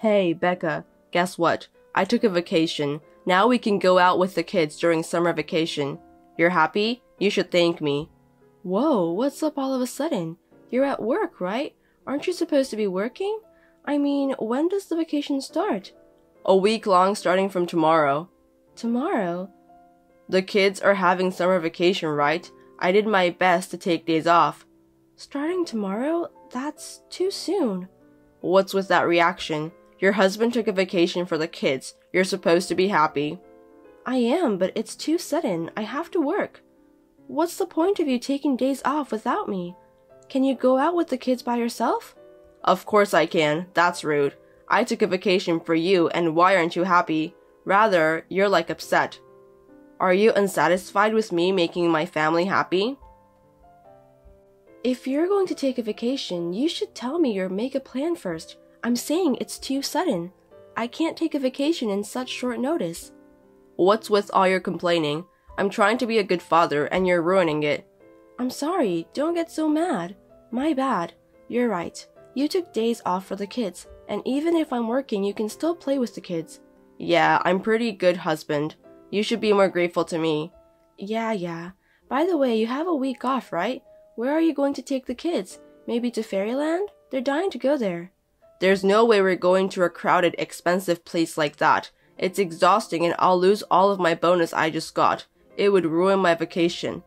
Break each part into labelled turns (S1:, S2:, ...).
S1: Hey, Becca, guess what? I took a vacation. Now we can go out with the kids during summer vacation. You're happy? You should thank me. Whoa, what's up all of a sudden? You're at work, right? Aren't you supposed to be working? I mean, when does the vacation start? A week long starting from tomorrow. Tomorrow? The kids are having summer vacation, right? I did my best to take days off. Starting tomorrow? That's too soon. What's with that reaction? Your husband took a vacation for the kids. You're supposed to be happy. I am, but it's too sudden. I have to work. What's the point of you taking days off without me? Can you go out with the kids by yourself? Of course I can. That's rude. I took a vacation for you, and why aren't you happy? Rather, you're like upset. Are you unsatisfied with me making my family happy? If you're going to take a vacation, you should tell me or make a plan first. I'm saying it's too sudden. I can't take a vacation in such short notice. What's with all your complaining? I'm trying to be a good father and you're ruining it. I'm sorry, don't get so mad. My bad. You're right. You took days off for the kids, and even if I'm working, you can still play with the kids. Yeah, I'm pretty good husband. You should be more grateful to me. Yeah. By the way, you have a week off, right? Where are you going to take the kids? Maybe to Fairyland? They're dying to go there. There's no way we're going to a crowded, expensive place like that. It's exhausting and I'll lose all of my bonus I just got. It would ruin my vacation.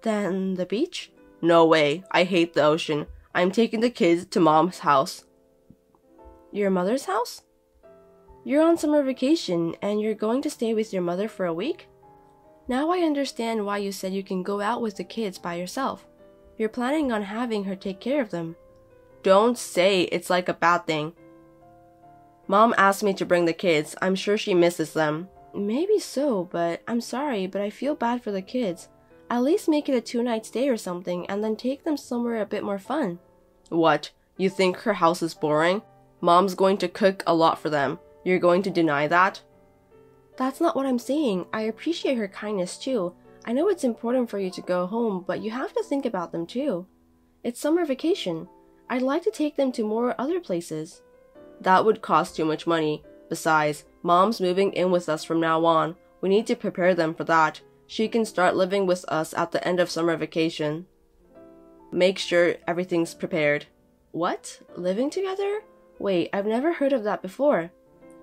S1: Then the beach? No way. I hate the ocean. I'm taking the kids to Mom's house. Your mother's house? You're on summer vacation and you're going to stay with your mother for a week? Now I understand why you said you can go out with the kids by yourself. You're planning on having her take care of them. Don't say it's like a bad thing. Mom asked me to bring the kids. I'm sure she misses them. Maybe so, but I'm sorry, but I feel bad for the kids. At least make it a 2-night stay or something and then take them somewhere a bit more fun. What? You think her house is boring? Mom's going to cook a lot for them. You're going to deny that? That's not what I'm saying. I appreciate her kindness too. I know it's important for you to go home, but you have to think about them too. It's summer vacation. I'd like to take them to more other places. That would cost too much money. Besides, Mom's moving in with us from now on. We need to prepare them for that. She can start living with us at the end of summer vacation. Make sure everything's prepared. What? Living together? Wait, I've never heard of that before.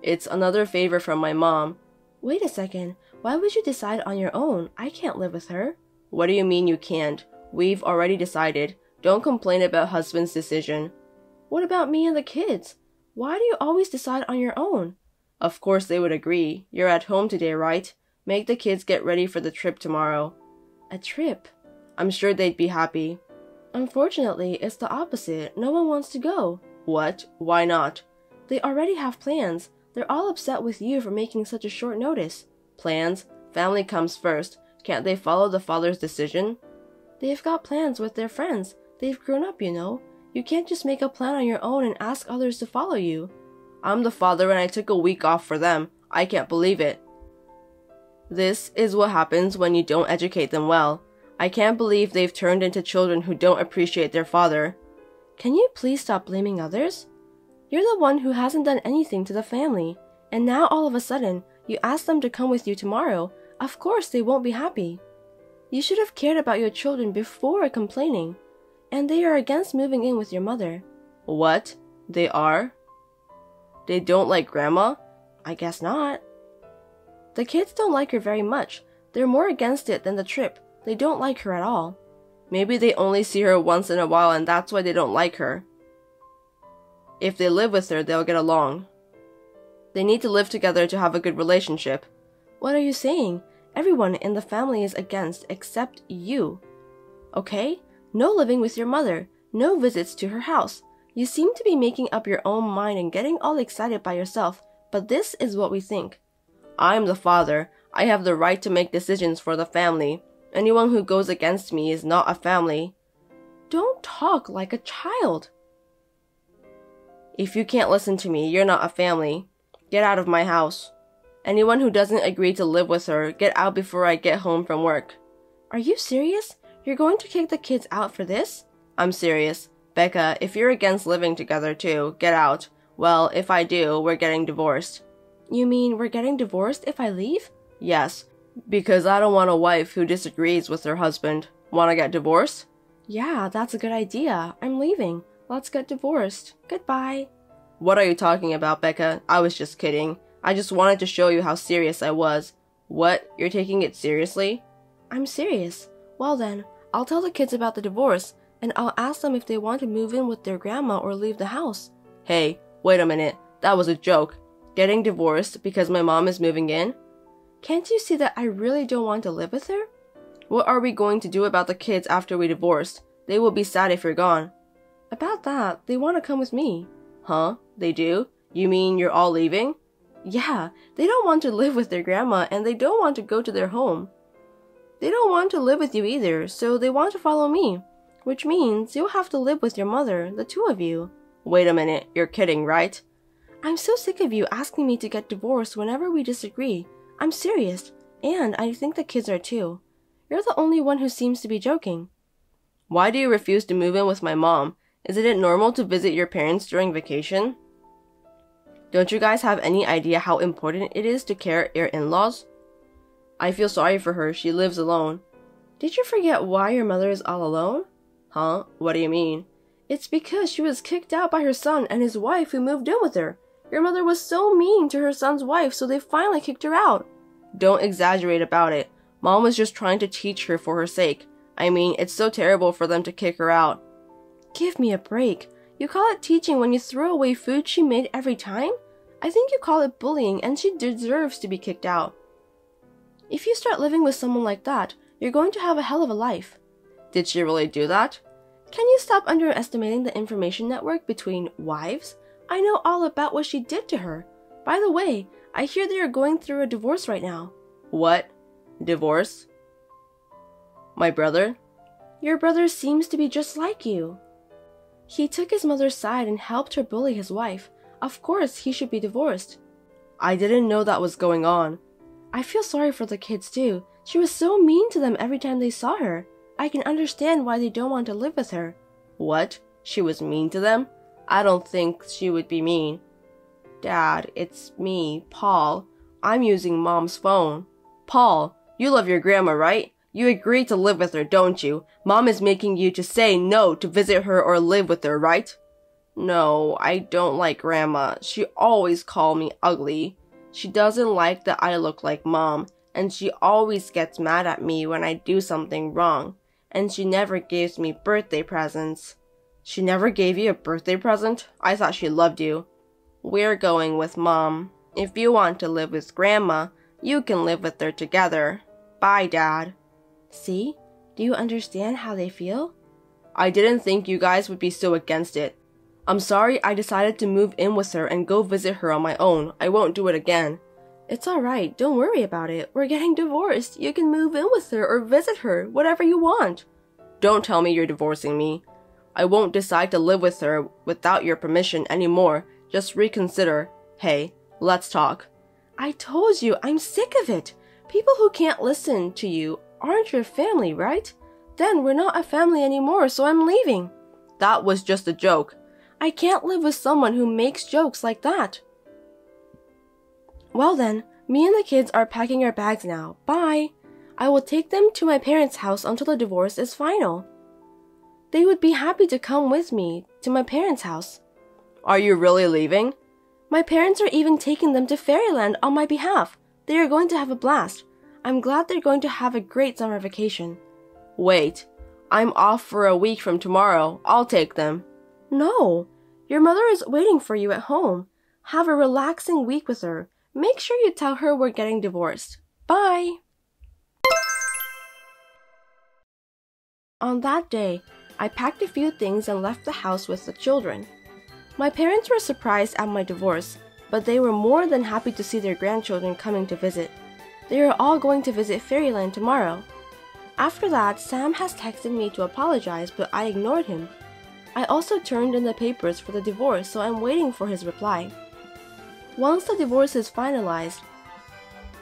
S1: It's another favor from my mom. Wait a second. Why would you decide on your own? I can't live with her. What do you mean you can't? We've already decided. Don't complain about husband's decision. What about me and the kids? Why do you always decide on your own? Of course they would agree. You're at home today, right? Make the kids get ready for the trip tomorrow. A trip? I'm sure they'd be happy. Unfortunately, it's the opposite. No one wants to go. What? Why not? They already have plans. They're all upset with you for making such a short notice. Plans? Family comes first. Can't they follow the father's decision? They've got plans with their friends. They've grown up, you know. You can't just make a plan on your own and ask others to follow you. I'm the father and I took a week off for them. I can't believe it. This is what happens when you don't educate them well. I can't believe they've turned into children who don't appreciate their father. Can you please stop blaming others? You're the one who hasn't done anything to the family. And now all of a sudden, you ask them to come with you tomorrow. Of course they won't be happy. You should have cared about your children before complaining. And they are against moving in with your mother. What? They are? They don't like Grandma? I guess not. The kids don't like her very much. They're more against it than the trip. They don't like her at all. Maybe they only see her once in a while and that's why they don't like her. If they live with her, they'll get along. They need to live together to have a good relationship. What are you saying? Everyone in the family is against except you. Okay? No living with your mother. No visits to her house. You seem to be making up your own mind and getting all excited by yourself, but this is what we think. I'm the father. I have the right to make decisions for the family. Anyone who goes against me is not a family. Don't talk like a child. If you can't listen to me, you're not a family. Get out of my house. Anyone who doesn't agree to live with her, get out before I get home from work. Are you serious? You're going to kick the kids out for this? I'm serious. Becca, if you're against living together too, get out. Well, if I do, we're getting divorced. You mean we're getting divorced if I leave? Yes, because I don't want a wife who disagrees with her husband. Want to get divorced? Yeah, that's a good idea. I'm leaving. Let's get divorced. Goodbye. What are you talking about, Becca? I was just kidding. I just wanted to show you how serious I was. What? You're taking it seriously? I'm serious. Well then, I'll tell the kids about the divorce, and I'll ask them if they want to move in with their grandma or leave the house. Hey, wait a minute. That was a joke. Getting divorced because my mom is moving in? Can't you see that I really don't want to live with her? What are we going to do about the kids after we divorced? They will be sad if you're gone. About that, they want to come with me. Huh? They do? You mean you're all leaving? Yeah, they don't want to live with their grandma and they don't want to go to their home. They don't want to live with you either, so they want to follow me. Which means you'll have to live with your mother, the two of you. Wait a minute, you're kidding, right? I'm so sick of you asking me to get divorced whenever we disagree. I'm serious, and I think the kids are too. You're the only one who seems to be joking. Why do you refuse to move in with my mom? Isn't it normal to visit your parents during vacation? Don't you guys have any idea how important it is to care your in-laws? I feel sorry for her. She lives alone. Did you forget why your mother is all alone? Huh? What do you mean? It's because she was kicked out by her son and his wife who moved in with her. Your mother was so mean to her son's wife, so they finally kicked her out. Don't exaggerate about it. Mom was just trying to teach her for her sake. I mean, it's so terrible for them to kick her out. Give me a break. You call it teaching when you throw away food she made every time? I think you call it bullying, and she deserves to be kicked out. If you start living with someone like that, you're going to have a hell of a life. Did she really do that? Can you stop underestimating the information network between wives? I know all about what she did to her. By the way, I hear they are going through a divorce right now. What? Divorce? My brother? Your brother seems to be just like you. He took his mother's side and helped her bully his wife. Of course, he should be divorced. I didn't know that was going on. I feel sorry for the kids too. She was so mean to them every time they saw her. I can understand why they don't want to live with her. What? She was mean to them? I don't think she would be mean. Dad, it's me, Paul. I'm using Mom's phone. Paul, you love your grandma, right? You agreed to live with her, don't you? Mom is making you to say no to visit her or live with her, right? No, I don't like Grandma. She always calls me ugly. She doesn't like that I look like Mom, and she always gets mad at me when I do something wrong, and she never gives me birthday presents. She never gave you a birthday present? I thought she loved you. We're going with Mom. If you want to live with Grandma, you can live with her together. Bye, Dad. See? Do you understand how they feel? I didn't think you guys would be so against it. I'm sorry I decided to move in with her and go visit her on my own. I won't do it again. It's alright, don't worry about it. We're getting divorced. You can move in with her or visit her, whatever you want. Don't tell me you're divorcing me. I won't decide to live with her without your permission anymore. Just reconsider. Hey, let's talk. I told you, I'm sick of it. People who can't listen to you aren't your family, right? Then we're not a family anymore, so I'm leaving. That was just a joke. I can't live with someone who makes jokes like that. Well then, me and the kids are packing our bags now. Bye. I will take them to my parents' house until the divorce is final. They would be happy to come with me to my parents' house. Are you really leaving? My parents are even taking them to Fairyland on my behalf. They are going to have a blast. I'm glad they're going to have a great summer vacation. Wait, I'm off for a week from tomorrow. I'll take them. No, your mother is waiting for you at home. Have a relaxing week with her. Make sure you tell her we're getting divorced. Bye! On that day, I packed a few things and left the house with the children. My parents were surprised at my divorce, but they were more than happy to see their grandchildren coming to visit. They are all going to visit Fairyland tomorrow. After that, Sam has texted me to apologize, but I ignored him. I also turned in the papers for the divorce, so I'm waiting for his reply. Once the divorce is finalized,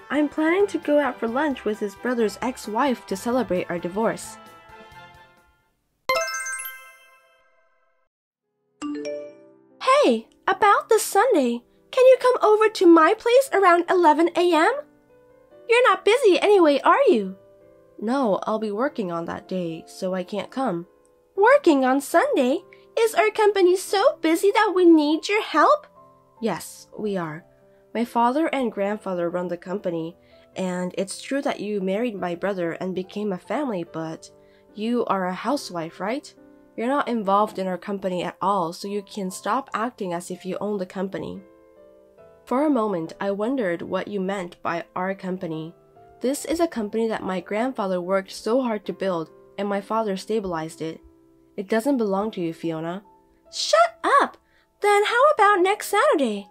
S1: I'm planning to go out for lunch with his brother's ex-wife to celebrate our divorce. Hey, About this Sunday, can you come over to my place around 11 a.m.? You're not busy anyway, are you? No, I'll be working on that day, so I can't come. Working on Sunday? Is our company so busy that we need your help? Yes, we are. My father and grandfather run the company, and it's true that you married my brother and became a family, but you are a housewife, right? You're not involved in our company at all, so you can stop acting as if you own the company. For a moment, I wondered what you meant by our company. This is a company that my grandfather worked so hard to build, and my father stabilized it. It doesn't belong to you, Fiona. Shut up! Then how about next Saturday?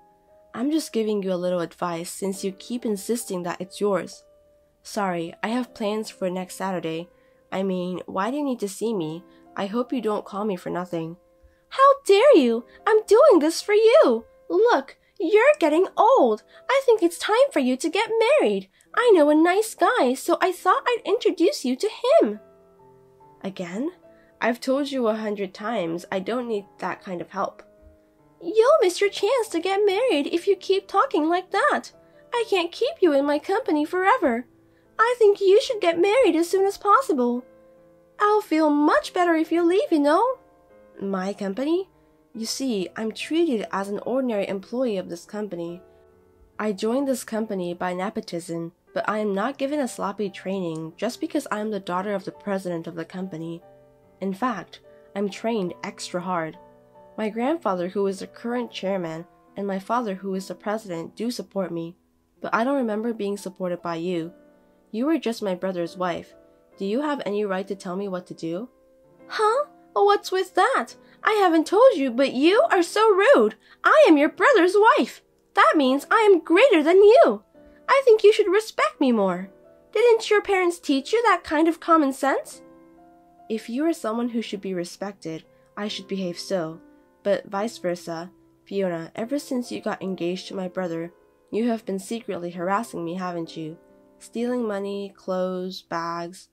S1: I'm just giving you a little advice since you keep insisting that it's yours. Sorry, I have plans for next Saturday. I mean, why do you need to see me? I hope you don't call me for nothing. How dare you? I'm doing this for you. Look, you're getting old. I think it's time for you to get married. I know a nice guy, so I thought I'd introduce you to him. Again? I've told you 100 times I don't need that kind of help. You'll miss your chance to get married if you keep talking like that. I can't keep you in my company forever. I think you should get married as soon as possible. I'll feel much better if you leave, you know. My company? You see, I'm treated as an ordinary employee of this company. I joined this company by nepotism, but I am not given a sloppy training just because I am the daughter of the president of the company. In fact, I'm trained extra hard. My grandfather, who is the current chairman, and my father, who is the president, do support me, but I don't remember being supported by you. You were just my brother's wife. Do you have any right to tell me what to do? Huh? What's with that? I haven't told you, but you are so rude. I am your brother's wife. That means I am greater than you. I think you should respect me more. Didn't your parents teach you that kind of common sense? If you are someone who should be respected, I should behave so. But vice versa. Fiona, ever since you got engaged to my brother, you have been secretly harassing me, haven't you? Stealing money, clothes, bags.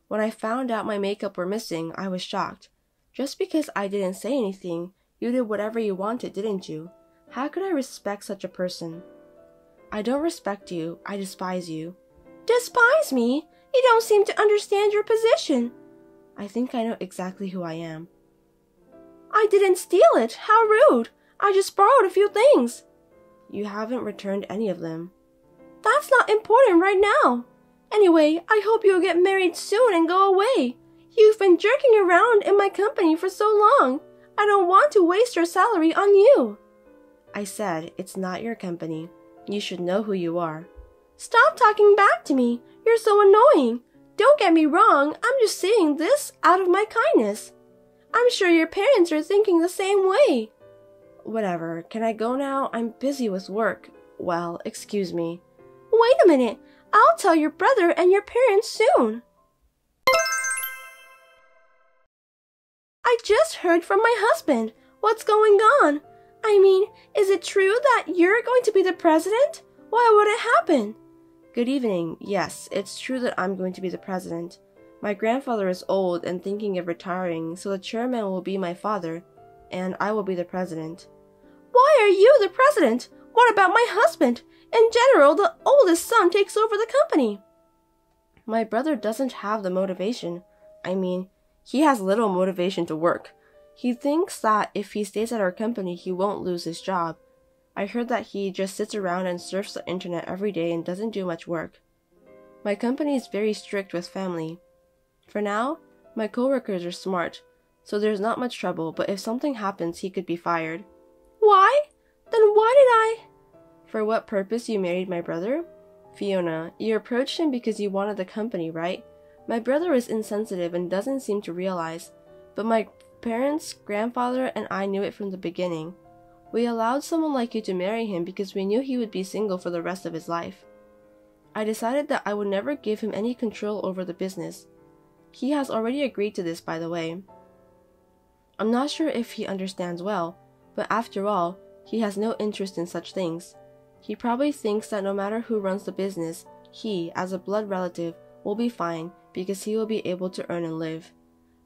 S1: When I found out my makeup were missing, I was shocked. Just because I didn't say anything, you did whatever you wanted, didn't you? How could I respect such a person? I don't respect you, I despise you. Despise me? You don't seem to understand your position. I think I know exactly who I am. I didn't steal it. How rude. I just borrowed a few things. You haven't returned any of them. That's not important right now. Anyway, I hope you'll get married soon and go away. You've been jerking around in my company for so long. I don't want to waste your salary on you. I said, it's not your company. You should know who you are. Stop talking back to me. You're so annoying. Don't get me wrong. I'm just saying this out of my kindness. I'm sure your parents are thinking the same way. Whatever. Can I go now? I'm busy with work. Well, excuse me. Wait a minute. I'll tell your brother and your parents soon. I just heard from my husband. What's going on? I mean, is it true that you're going to be the president? Why would it happen? Good evening. Yes, it's true that I'm going to be the president. My grandfather is old and thinking of retiring, so the chairman will be my father, and I will be the president. Why are you the president? What about my husband? In general, the oldest son takes over the company. My brother doesn't have the motivation. I mean, he has little motivation to work. He thinks that if he stays at our company, he won't lose his job. I heard that he just sits around and surfs the internet every day and doesn't do much work. My company is very strict with family. For now, my coworkers are smart, so there's not much trouble, but if something happens, he could be fired. Why? Then why did I? For what purpose you married my brother? Fiona, you approached him because you wanted the company, right? My brother is insensitive and doesn't seem to realize, but my parents, grandfather, and I knew it from the beginning. We allowed someone like you to marry him because we knew he would be single for the rest of his life. I decided that I would never give him any control over the business. He has already agreed to this, by the way. I'm not sure if he understands well, but after all, he has no interest in such things. He probably thinks that no matter who runs the business, he, as a blood relative, will be fine because he will be able to earn and live.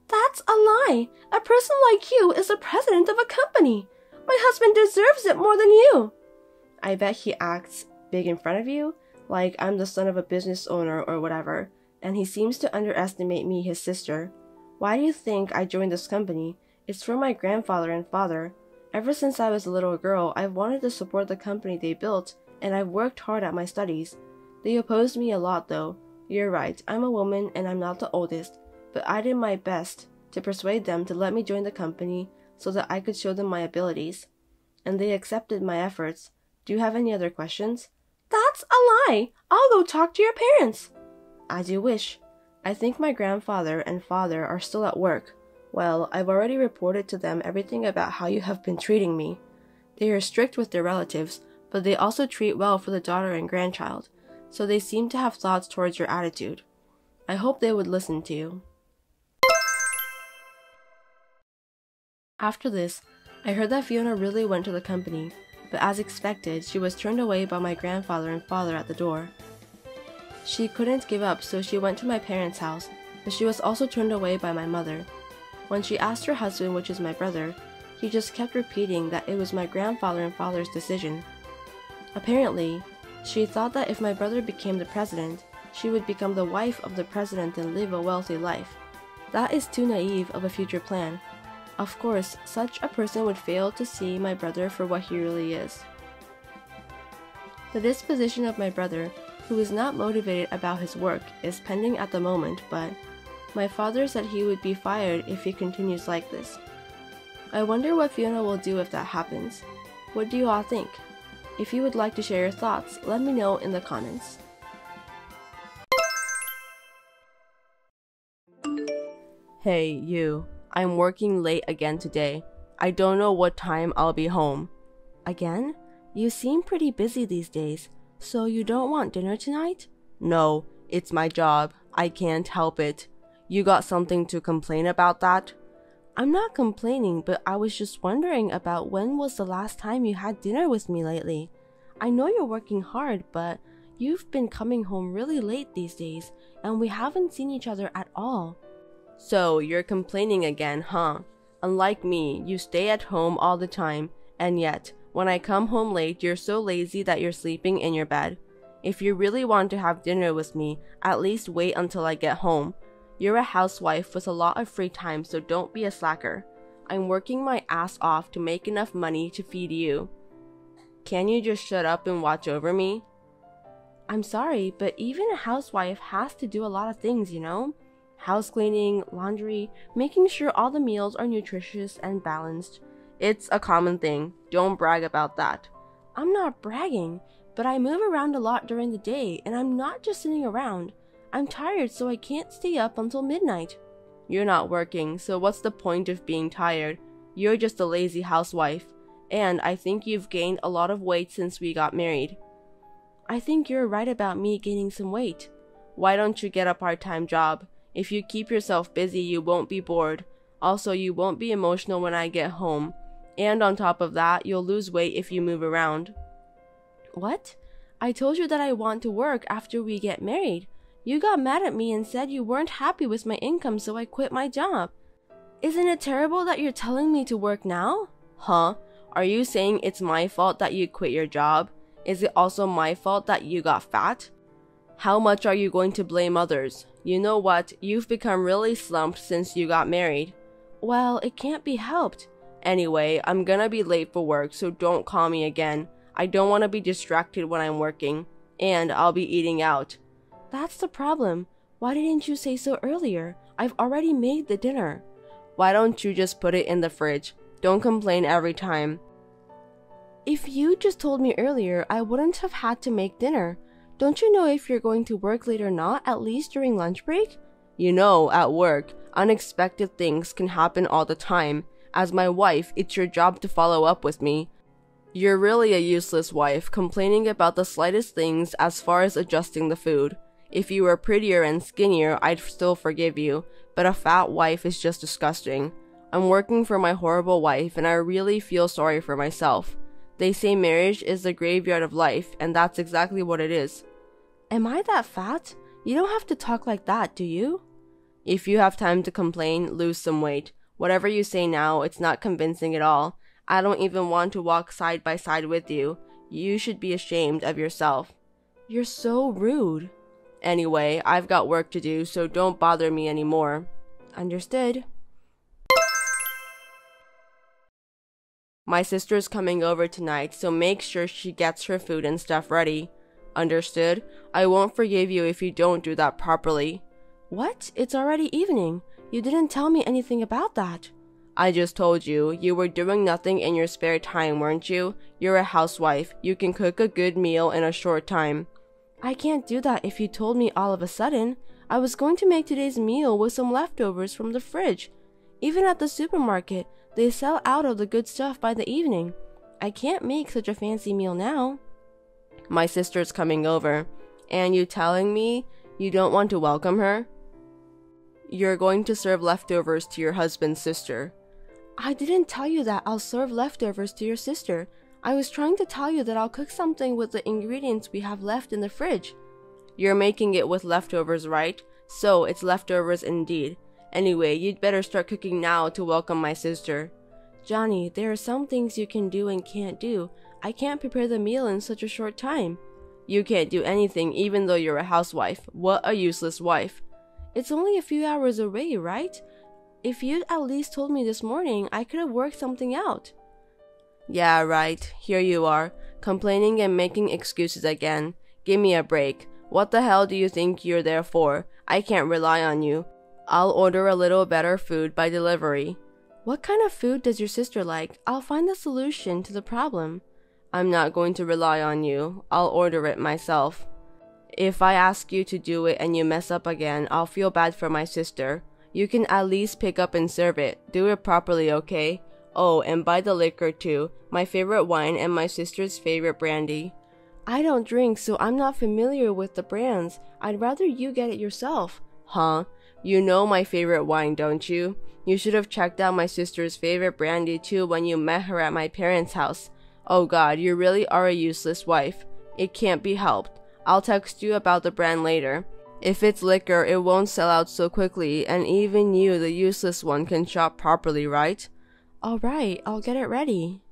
S1: That's a lie! A person like you is the president of a company! My husband deserves it more than you. I bet he acts big in front of you, like I'm the son of a business owner or whatever, and he seems to underestimate me, his sister. Why do you think I joined this company? It's for my grandfather and father. Ever since I was a little girl, I've wanted to support the company they built, and I've worked hard at my studies. They opposed me a lot though. You're right, I'm a woman and I'm not the oldest, but I did my best to persuade them to let me join the company so that I could show them my abilities. And they accepted my efforts. Do you have any other questions? That's a lie! I'll go talk to your parents! As you wish. I think my grandfather and father are still at work. Well, I've already reported to them everything about how you have been treating me. They are strict with their relatives, but they also treat well for the daughter and grandchild, so they seem to have thoughts towards your attitude. I hope they would listen to you. After this, I heard that Fiona really went to the company, but as expected, she was turned away by my grandfather and father at the door. She couldn't give up, so she went to my parents' house, but she was also turned away by my mother. When she asked her husband, which is my brother, he just kept repeating that it was my grandfather and father's decision. Apparently, she thought that if my brother became the president, she would become the wife of the president and live a wealthy life. That is too naive of a future plan. Of course, such a person would fail to see my brother for what he really is. The disposition of my brother, who is not motivated about his work, is pending at the moment, but my father said he would be fired if he continues like this. I wonder what Fiona will do if that happens. What do you all think? If you would like to share your thoughts, let me know in the comments. Hey, you. I'm working late again today. I don't know what time I'll be home. Again? You seem pretty busy these days, so you don't want dinner tonight? No, it's my job. I can't help it. You got something to complain about that? I'm not complaining, but I was just wondering about when was the last time you had dinner with me lately. I know you're working hard, but you've been coming home really late these days, and we haven't seen each other at all. So, you're complaining again, huh? Unlike me, you stay at home all the time, and yet, when I come home late, you're so lazy that you're sleeping in your bed. If you really want to have dinner with me, at least wait until I get home. You're a housewife with a lot of free time, so don't be a slacker. I'm working my ass off to make enough money to feed you. Can you just shut up and watch over me? I'm sorry, but even a housewife has to do a lot of things, you know? House cleaning, laundry, making sure all the meals are nutritious and balanced. It's a common thing. Don't brag about that. I'm not bragging, but I move around a lot during the day, and I'm not just sitting around. I'm tired, so I can't stay up until midnight. You're not working, so what's the point of being tired? You're just a lazy housewife, and I think you've gained a lot of weight since we got married. I think you're right about me gaining some weight. Why don't you get a part-time job? If you keep yourself busy, you won't be bored. Also, you won't be emotional when I get home. And on top of that, you'll lose weight if you move around. What? I told you that I want to work after we get married. You got mad at me and said you weren't happy with my income, so I quit my job. Isn't it terrible that you're telling me to work now? Huh? Are you saying it's my fault that you quit your job? Is it also my fault that you got fat? How much are you going to blame others? You know what? You've become really slumped since you got married. Well, it can't be helped. Anyway, I'm gonna be late for work, so don't call me again. I don't want to be distracted when I'm working. And I'll be eating out. That's the problem. Why didn't you say so earlier? I've already made the dinner. Why don't you just put it in the fridge? Don't complain every time. If you just told me earlier, I wouldn't have had to make dinner. Don't you know if you're going to work late or not, at least during lunch break? You know, at work, unexpected things can happen all the time. As my wife, it's your job to follow up with me. You're really a useless wife, complaining about the slightest things as far as adjusting the food. If you were prettier and skinnier, I'd still forgive you, but a fat wife is just disgusting. I'm working for my horrible wife, and I really feel sorry for myself. They say marriage is the graveyard of life, and that's exactly what it is. Am I that fat? You don't have to talk like that, do you? If you have time to complain, lose some weight. Whatever you say now, it's not convincing at all. I don't even want to walk side by side with you. You should be ashamed of yourself. You're so rude. Anyway, I've got work to do, so don't bother me anymore. Understood. My sister's coming over tonight, so make sure she gets her food and stuff ready. Understood? I won't forgive you if you don't do that properly. What? It's already evening. You didn't tell me anything about that. I just told you. You were doing nothing in your spare time, weren't you? You're a housewife. You can cook a good meal in a short time. I can't do that if you told me all of a sudden. I was going to make today's meal with some leftovers from the fridge. Even at the supermarket, they sell out of the good stuff by the evening. I can't make such a fancy meal now. My sister's coming over. And you telling me you don't want to welcome her? You're going to serve leftovers to your husband's sister. I didn't tell you that I'll serve leftovers to your sister. I was trying to tell you that I'll cook something with the ingredients we have left in the fridge. You're making it with leftovers, right? So it's leftovers indeed. Anyway, you'd better start cooking now to welcome my sister. Johnny, there are some things you can do and can't do. I can't prepare the meal in such a short time. You can't do anything even though you're a housewife. What a useless wife. It's only a few hours away, right? If you'd at least told me this morning, I could have worked something out. Yeah, right. Here you are, complaining and making excuses again. Give me a break. What the hell do you think you're there for? I can't rely on you. I'll order a little better food by delivery. What kind of food does your sister like? I'll find the solution to the problem. I'm not going to rely on you. I'll order it myself. If I ask you to do it and you mess up again, I'll feel bad for my sister. You can at least pick up and serve it. Do it properly, okay? Oh, and buy the liquor too. My favorite wine and my sister's favorite brandy. I don't drink, so I'm not familiar with the brands. I'd rather you get it yourself. Huh? You know my favorite wine, don't you? You should have checked out my sister's favorite brandy too when you met her at my parents' house. Oh god, you really are a useless wife. It can't be helped. I'll text you about the brand later. If it's liquor, it won't sell out so quickly, and even you, the useless one, can shop properly, right? Alright, I'll get it ready.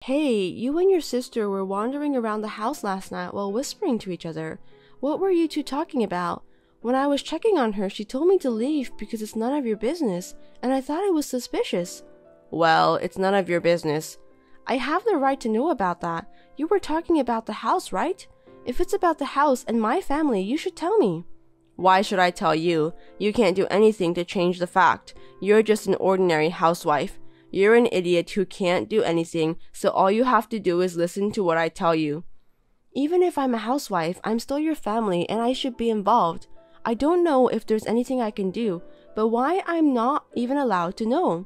S1: Hey, you and your sister were wandering around the house last night while whispering to each other. What were you two talking about? When I was checking on her, she told me to leave because it's none of your business, and I thought it was suspicious. Well, it's none of your business. I have the right to know about that. You were talking about the house, right? If it's about the house and my family, you should tell me. Why should I tell you? You can't do anything to change the fact. You're just an ordinary housewife. You're an idiot who can't do anything, so all you have to do is listen to what I tell you. Even if I'm a housewife, I'm still your family and I should be involved. I don't know if there's anything I can do, but why I'm not even allowed to know?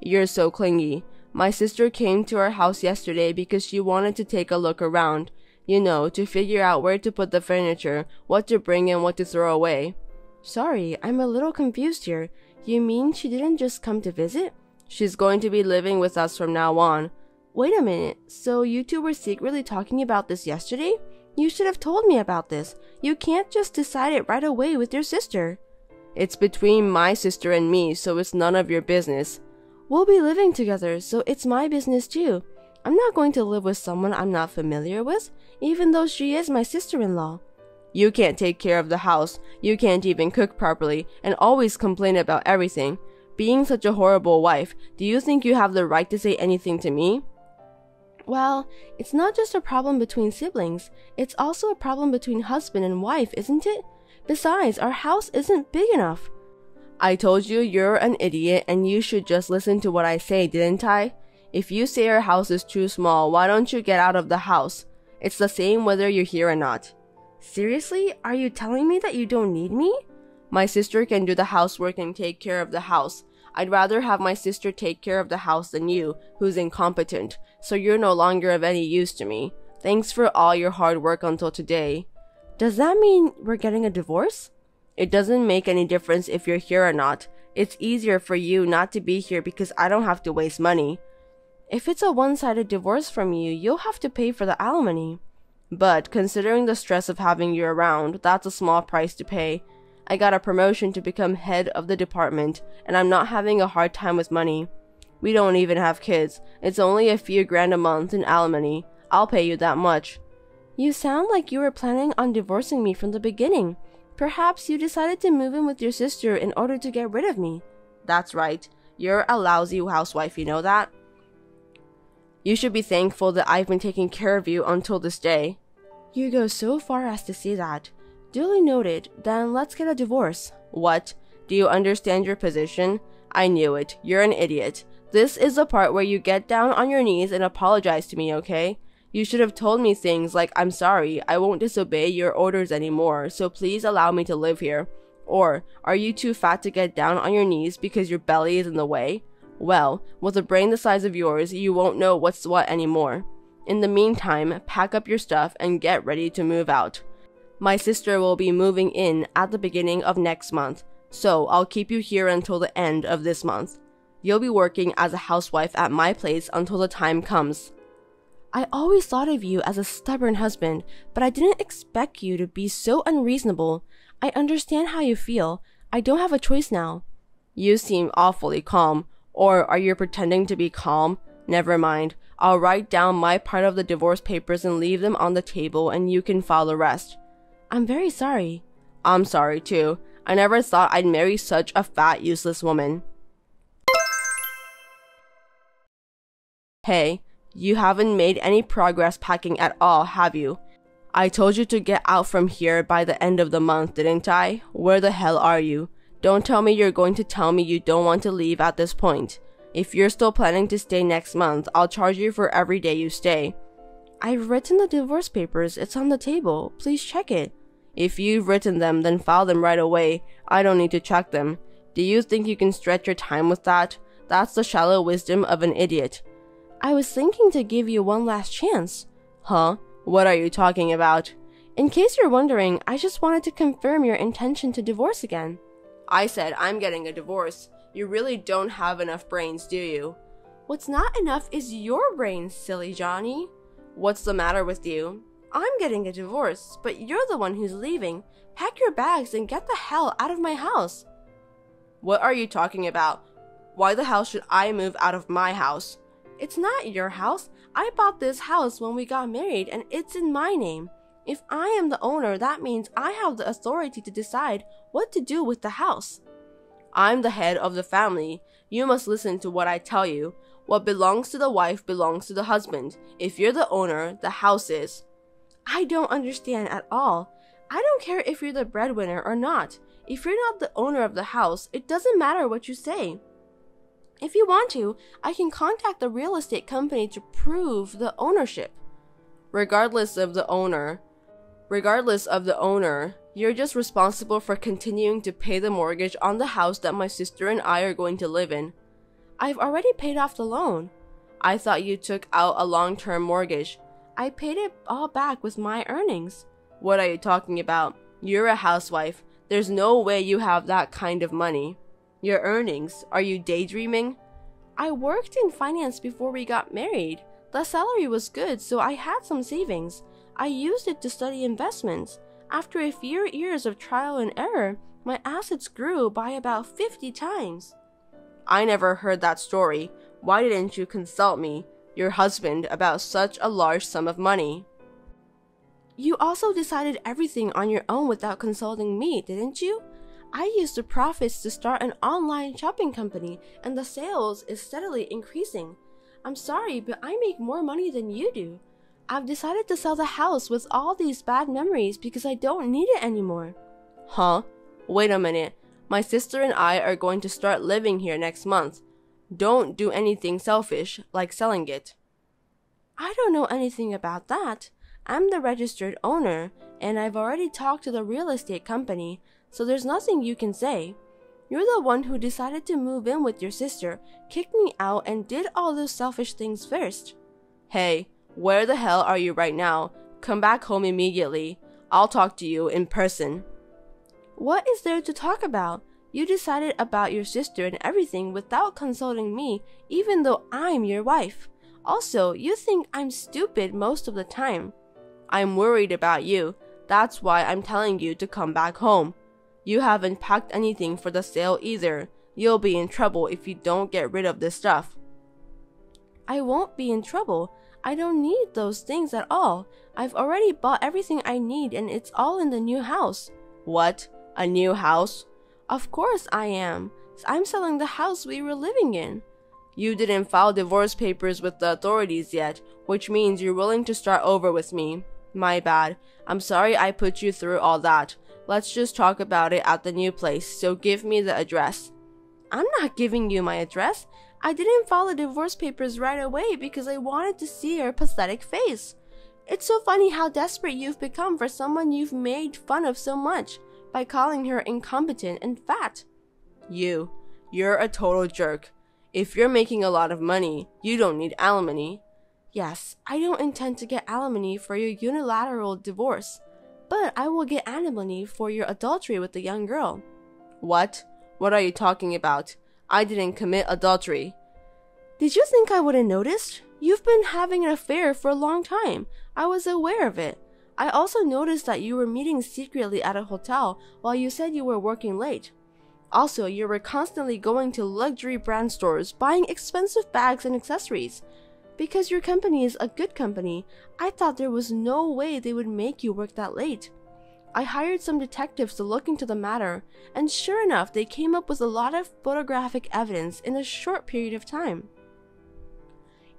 S1: You're so clingy. My sister came to our house yesterday because she wanted to take a look around. You know, to figure out where to put the furniture, what to bring and what to throw away. Sorry, I'm a little confused here. You mean she didn't just come to visit? She's going to be living with us from now on. Wait a minute, so you two were secretly talking about this yesterday? You should have told me about this. You can't just decide it right away with your sister. It's between my sister and me, so it's none of your business. We'll be living together, so it's my business too. I'm not going to live with someone I'm not familiar with, even though she is my sister-in-law. You can't take care of the house, you can't even cook properly, and always complain about everything. Being such a horrible wife, do you think you have the right to say anything to me? Well, it's not just a problem between siblings, it's also a problem between husband and wife, isn't it? Besides, our house isn't big enough. I told you you're an idiot and you should just listen to what I say, didn't I? If you say our house is too small, why don't you get out of the house? It's the same whether you're here or not. Seriously? Are you telling me that you don't need me? My sister can do the housework and take care of the house. I'd rather have my sister take care of the house than you, who's incompetent, so you're no longer of any use to me. Thanks for all your hard work until today. Does that mean we're getting a divorce? It doesn't make any difference if you're here or not. It's easier for you not to be here because I don't have to waste money. If it's a one-sided divorce from you, you'll have to pay for the alimony. But considering the stress of having you around, that's a small price to pay. I got a promotion to become head of the department, and I'm not having a hard time with money. We don't even have kids. It's only a few grand a month in alimony. I'll pay you that much." "You sound like you were planning on divorcing me from the beginning. Perhaps you decided to move in with your sister in order to get rid of me." "That's right. You're a lousy housewife, you know that? You should be thankful that I've been taking care of you until this day." "You go so far as to say that. Duly noted. Then let's get a divorce." "What? Do you understand your position?" "I knew it. You're an idiot. This is the part where you get down on your knees and apologize to me, okay? You should have told me things like, 'I'm sorry, I won't disobey your orders anymore, so please allow me to live here.' Or, 'Are you too fat to get down on your knees because your belly is in the way?' Well, with a brain the size of yours, you won't know what's what anymore. In the meantime, pack up your stuff and get ready to move out. My sister will be moving in at the beginning of next month, so I'll keep you here until the end of this month. You'll be working as a housewife at my place until the time comes." "I always thought of you as a stubborn husband, but I didn't expect you to be so unreasonable. I understand how you feel. I don't have a choice now." "You seem awfully calm. Or are you pretending to be calm? Never mind. I'll write down my part of the divorce papers and leave them on the table, and you can file the rest." "I'm very sorry." "I'm sorry too. I never thought I'd marry such a fat, useless woman." "Hey, you haven't made any progress packing at all, have you? I told you to get out from here by the end of the month, didn't I? Where the hell are you? Don't tell me you're going to tell me you don't want to leave at this point. If you're still planning to stay next month, I'll charge you for every day you stay." "I've written the divorce papers. It's on the table. Please check it." "If you've written them, then file them right away. I don't need to check them. Do you think you can stretch your time with that? That's the shallow wisdom of an idiot." "I was thinking to give you one last chance." "Huh? What are you talking about?" "In case you're wondering, I just wanted to confirm your intention to divorce again." "I said I'm getting a divorce. You really don't have enough brains, do you?" "What's not enough is your brains, silly Johnny." "What's the matter with you?" "I'm getting a divorce, but you're the one who's leaving. Pack your bags and get the hell out of my house." "What are you talking about? Why the hell should I move out of my house?" "It's not your house. I bought this house when we got married, and it's in my name. If I am the owner, that means I have the authority to decide what to do with the house." "I'm the head of the family. You must listen to what I tell you. What belongs to the wife belongs to the husband. If you're the owner, the house is." "I don't understand at all. I don't care if you're the breadwinner or not. If you're not the owner of the house, it doesn't matter what you say. If you want to, I can contact the real estate company to prove the ownership." Regardless of the owner, you're just responsible for continuing to pay the mortgage on the house that my sister and I are going to live in. "I've already paid off the loan." "I thought you took out a long-term mortgage." "I paid it all back with my earnings." "What are you talking about? You're a housewife. There's no way you have that kind of money." "Your earnings? Are you daydreaming?" "I worked in finance before we got married. The salary was good, so I had some savings. I used it to study investments. After a few years of trial and error, my assets grew by about 50 times. "I never heard that story. Why didn't you consult me, your husband, about such a large sum of money?" "You also decided everything on your own without consulting me, didn't you? I used the profits to start an online shopping company, and the sales is steadily increasing. I'm sorry, but I make more money than you do. I've decided to sell the house with all these bad memories because I don't need it anymore." "Huh? Wait a minute. My sister and I are going to start living here next month. Don't do anything selfish, like selling it." "I don't know anything about that. I'm the registered owner, and I've already talked to the real estate company, so there's nothing you can say. You're the one who decided to move in with your sister, kicked me out, and did all those selfish things first." "Hey, where the hell are you right now? Come back home immediately. I'll talk to you in person." "What is there to talk about? You decided about your sister and everything without consulting me, even though I'm your wife. Also, you think I'm stupid most of the time." "I'm worried about you. That's why I'm telling you to come back home." You haven't packed anything for the sale either. You'll be in trouble if you don't get rid of this stuff. I won't be in trouble. I don't need those things at all. I've already bought everything I need and it's all in the new house. What? A new house? Of course I am. I'm selling the house we were living in. You didn't file divorce papers with the authorities yet, which means you're willing to start over with me. My bad. I'm sorry I put you through all that. Let's just talk about it at the new place, so give me the address. I'm not giving you my address. I didn't file the divorce papers right away because I wanted to see your pathetic face. It's so funny how desperate you've become for someone you've made fun of so much by calling her incompetent and fat. You're a total jerk. If you're making a lot of money, you don't need alimony. Yes, I don't intend to get alimony for your unilateral divorce, but I will get alimony for your adultery with the young girl. What? What are you talking about? I didn't commit adultery. Did you think I wouldn't noticed? You've been having an affair for a long time. I was aware of it. I also noticed that you were meeting secretly at a hotel while you said you were working late. Also, you were constantly going to luxury brand stores, buying expensive bags and accessories. Because your company is a good company, I thought there was no way they would make you work that late. I hired some detectives to look into the matter, and sure enough, they came up with a lot of photographic evidence in a short period of time.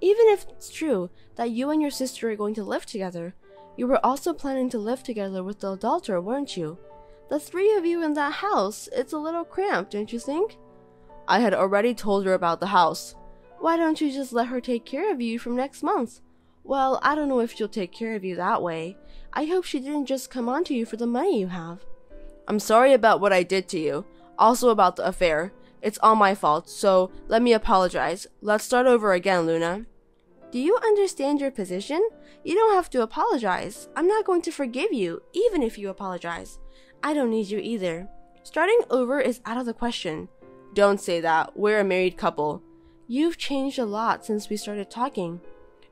S1: Even if it's true that you and your sister are going to live together, you were also planning to live together with the adulterer, weren't you? The three of you in that house, it's a little cramped, don't you think? I had already told her about the house. Why don't you just let her take care of you from next month? Well, I don't know if she'll take care of you that way. I hope she didn't just come on to you for the money you have. I'm sorry about what I did to you. Also about the affair. It's all my fault, so let me apologize. Let's start over again, Luna. Do you understand your position? You don't have to apologize. I'm not going to forgive you, even if you apologize. I don't need you either. Starting over is out of the question. Don't say that. We're a married couple. You've changed a lot since we started talking.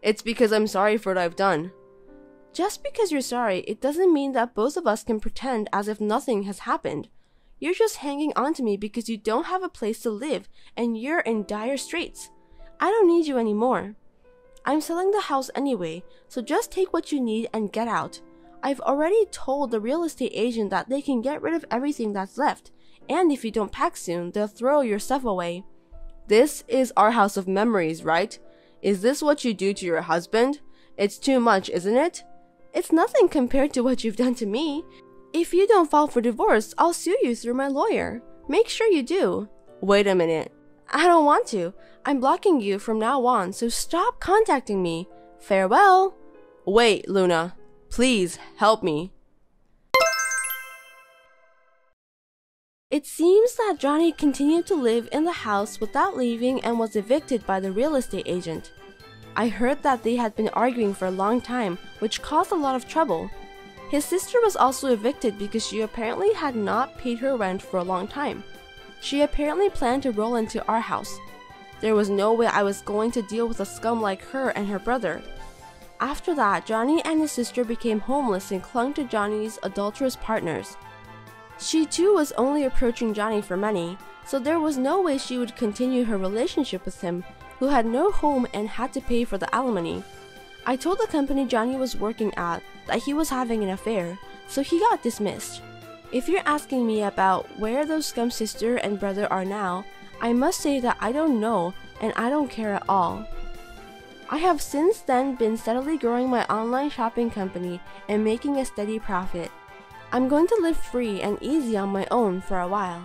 S1: It's because I'm sorry for what I've done. Just because you're sorry, it doesn't mean that both of us can pretend as if nothing has happened. You're just hanging on to me because you don't have a place to live and you're in dire straits. I don't need you anymore. I'm selling the house anyway, so just take what you need and get out. I've already told the real estate agent that they can get rid of everything that's left, and if you don't pack soon, they'll throw your stuff away. This is our house of memories, right? Is this what you do to your husband? It's too much, isn't it? It's nothing compared to what you've done to me. If you don't file for divorce, I'll sue you through my lawyer. Make sure you do. Wait a minute. I don't want to. I'm blocking you from now on, so stop contacting me. Farewell. Wait, Luna. Please help me. It seems that Johnny continued to live in the house without leaving and was evicted by the real estate agent. I heard that they had been arguing for a long time, which caused a lot of trouble. His sister was also evicted because she apparently had not paid her rent for a long time. She apparently planned to roll into our house. There was no way I was going to deal with a scum like her and her brother. After that, Johnny and his sister became homeless and clung to Johnny's adulterous partners. She too was only approaching Johnny for money, so there was no way she would continue her relationship with him, who had no home and had to pay for the alimony. I told the company Johnny was working at that he was having an affair, so he got dismissed. If you're asking me about where those scum sister and brother are now, I must say that I don't know and I don't care at all. I have since then been steadily growing my online shopping company and making a steady profit. I'm going to live free and easy on my own for a while.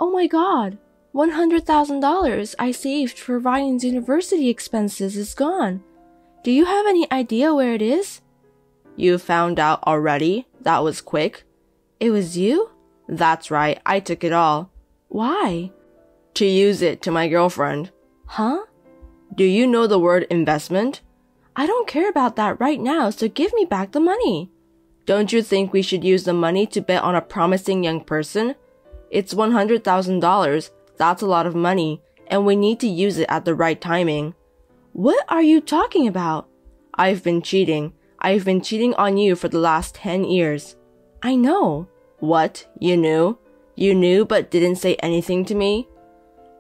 S1: Oh my god! $100,000 I saved for Ryan's university expenses is gone. Do you have any idea where it is? You found out already? That was quick. It was you? That's right, I took it all. Why? To use it to my girlfriend. Huh? Do you know the word investment? I don't care about that right now, so give me back the money. Don't you think we should use the money to bet on a promising young person? It's $100,000. That's a lot of money, and we need to use it at the right timing. What are you talking about? I've been cheating. I've been cheating on you for the last 10 years. I know. What? You knew? You knew but didn't say anything to me?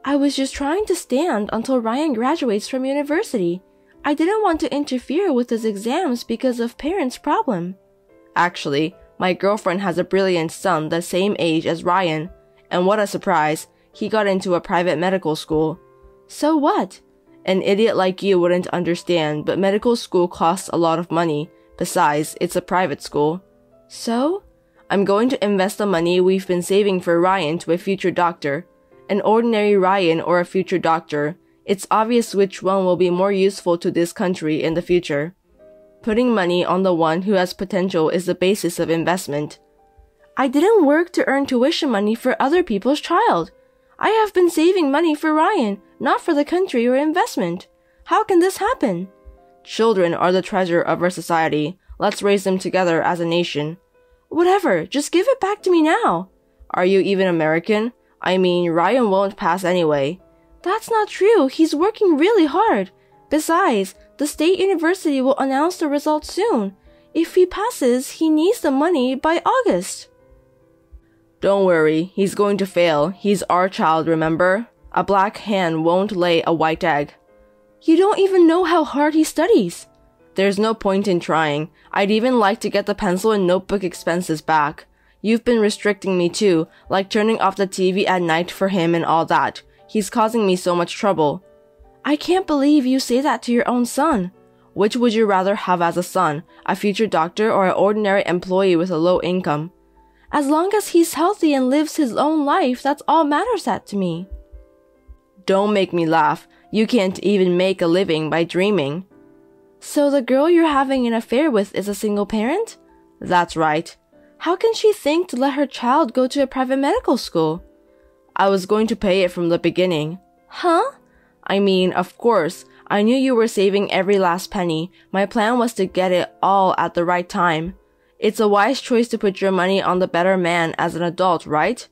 S1: I was just trying to stand until Ryan graduates from university. I didn't want to interfere with his exams because of parents' problem. Actually, my girlfriend has a brilliant son the same age as Ryan, and what a surprise, he got into a private medical school. So what? An idiot like you wouldn't understand, but medical school costs a lot of money. Besides, it's a private school. So? I'm going to invest the money we've been saving for Ryan to a future doctor. An ordinary Ryan or a future doctor. It's obvious which one will be more useful to this country in the future. Putting money on the one who has potential is the basis of investment. I didn't work to earn tuition money for other people's child. I have been saving money for Ryan, not for the country or investment. How can this happen? Children are the treasure of our society. Let's raise them together as a nation. Whatever, just give it back to me now. Are you even American? I mean, Ryan won't pass anyway. That's not true. He's working really hard. Besides, the state university will announce the results soon. If he passes, he needs the money by August. Don't worry, he's going to fail. He's our child, remember? A black hen won't lay a white egg. You don't even know how hard he studies. There's no point in trying. I'd even like to get the pencil and notebook expenses back. You've been restricting me too, like turning off the TV at night for him and all that. He's causing me so much trouble. I can't believe you say that to your own son. Which would you rather have as a son, a future doctor or an ordinary employee with a low income? As long as he's healthy and lives his own life, that's all matters to me. Don't make me laugh. You can't even make a living by dreaming. So the girl you're having an affair with is a single parent? That's right. How can she think to let her child go to a private medical school? I was going to pay it from the beginning. Huh? I mean, of course, I knew you were saving every last penny. My plan was to get it all at the right time. It's a wise choice to put your money on the better man as an adult, right?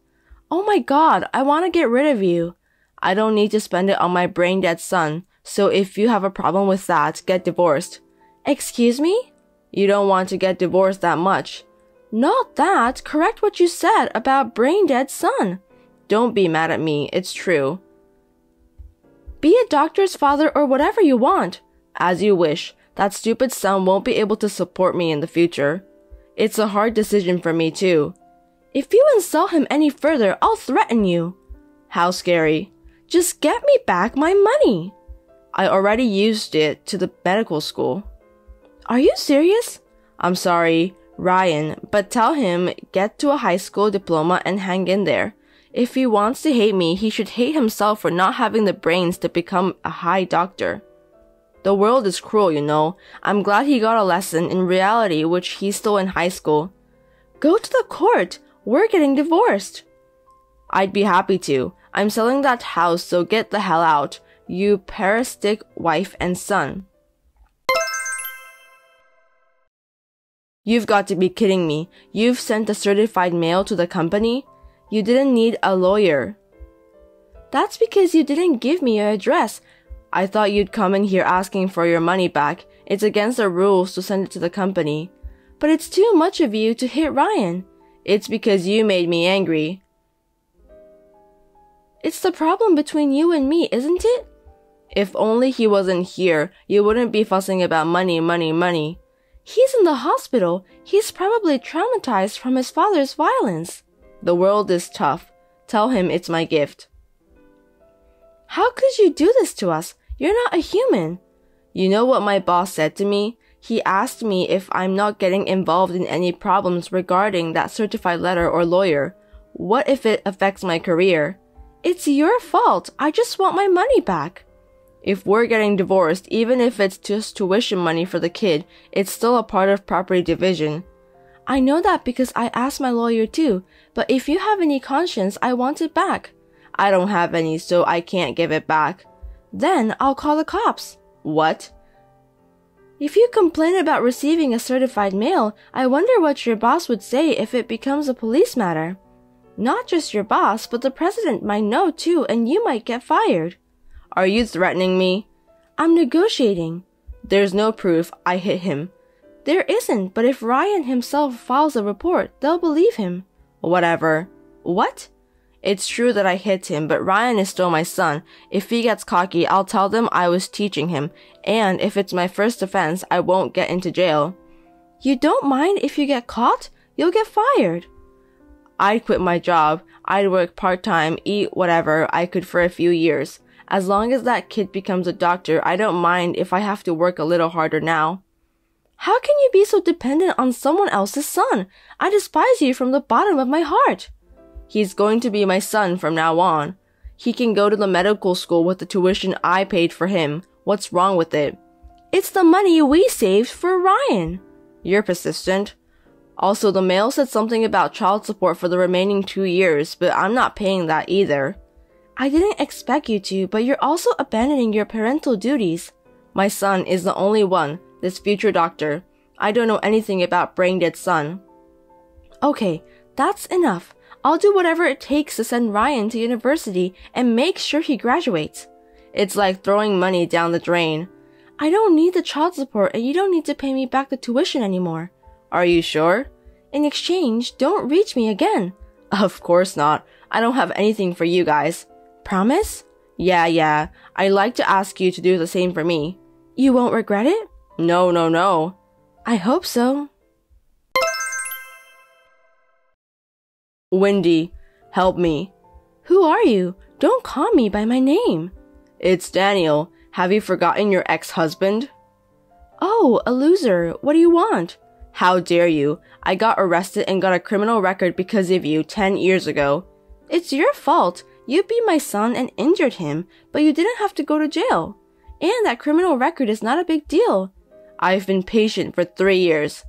S1: Oh my God, I want to get rid of you. I don't need to spend it on my brain-dead son, so if you have a problem with that, get divorced. Excuse me? You don't want to get divorced that much. Not that. Correct what you said about brain-dead son. Don't be mad at me, it's true. Be a doctor's father or whatever you want. As you wish. That stupid son won't be able to support me in the future. It's a hard decision for me too. If you insult him any further, I'll threaten you. How scary. Just get me back my money. I already used it to the medical school. Are you serious? I'm sorry, Ryan, but tell him get to a high school diploma and hang in there. If he wants to hate me, he should hate himself for not having the brains to become a high doctor. The world is cruel, you know. I'm glad he got a lesson in reality which he's still in high school. Go to the court. We're getting divorced. I'd be happy to. I'm selling that house, so get the hell out. You parasitic wife and son. You've got to be kidding me. You've sent a certified mail to the company? You didn't need a lawyer. That's because you didn't give me your address. I thought you'd come in here asking for your money back. It's against the rules to send it to the company. But it's too much of you to hit Ryan. It's because you made me angry. It's the problem between you and me, isn't it? If only he wasn't here, you wouldn't be fussing about money. He's in the hospital. He's probably traumatized from his father's violence. The world is tough. Tell him it's my gift. How could you do this to us? You're not a human. You know what my boss said to me? He asked me if I'm not getting involved in any problems regarding that certified letter or lawyer. What if it affects my career? It's your fault. I just want my money back. If we're getting divorced, even if it's just tuition money for the kid, it's still a part of property division. I know that because I asked my lawyer too, but if you have any conscience, I want it back. I don't have any, so I can't give it back. Then I'll call the cops. What? If you complain about receiving a certified mail, I wonder what your boss would say if it becomes a police matter. Not just your boss, but the president might know too, and you might get fired. Are you threatening me? I'm negotiating. There's no proof I hit him. There isn't, but if Ryan himself files a report, they'll believe him. Whatever. What? It's true that I hit him, but Ryan is still my son. If he gets cocky, I'll tell them I was teaching him, and if it's my first offense, I won't get into jail. You don't mind if you get caught? You'll get fired. I'd quit my job. I'd work part-time, eat whatever I could for a few years. As long as that kid becomes a doctor, I don't mind if I have to work a little harder now. How can you be so dependent on someone else's son? I despise you from the bottom of my heart. He's going to be my son from now on. He can go to the medical school with the tuition I paid for him. What's wrong with it? It's the money we saved for Ryan. You're persistent. Also, the mail said something about child support for the remaining 2 years, but I'm not paying that either. I didn't expect you to, but you're also abandoning your parental duties. My son is the only one, this future doctor. I don't know anything about brain-dead son. Okay, that's enough. I'll do whatever it takes to send Ryan to university and make sure he graduates. It's like throwing money down the drain. I don't need the child support and you don't need to pay me back the tuition anymore. Are you sure? In exchange, don't reach me again. Of course not. I don't have anything for you guys. Promise? Yeah. I'd like to ask you to do the same for me. You won't regret it? No. I hope so. Wendy, help me. Who are you? Don't call me by my name. It's Daniel. Have you forgotten your ex-husband? Oh, a loser. What do you want? How dare you? I got arrested and got a criminal record because of you 10 years ago. It's your fault. You beat my son and injured him, but you didn't have to go to jail. And that criminal record is not a big deal. I've been patient for 3 years.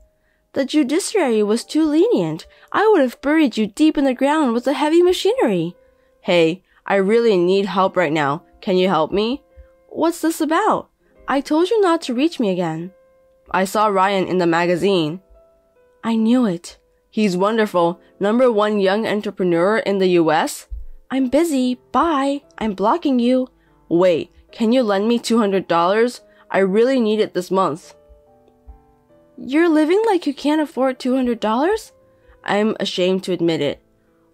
S1: The judiciary was too lenient. I would have buried you deep in the ground with the heavy machinery. Hey, I really need help right now. Can you help me? What's this about? I told you not to reach me again. I saw Ryan in the magazine. I knew it. He's wonderful. #1 young entrepreneur in the US. I'm busy. Bye. I'm blocking you. Wait, can you lend me $200? I really need it this month. You're living like you can't afford $200? I'm ashamed to admit it.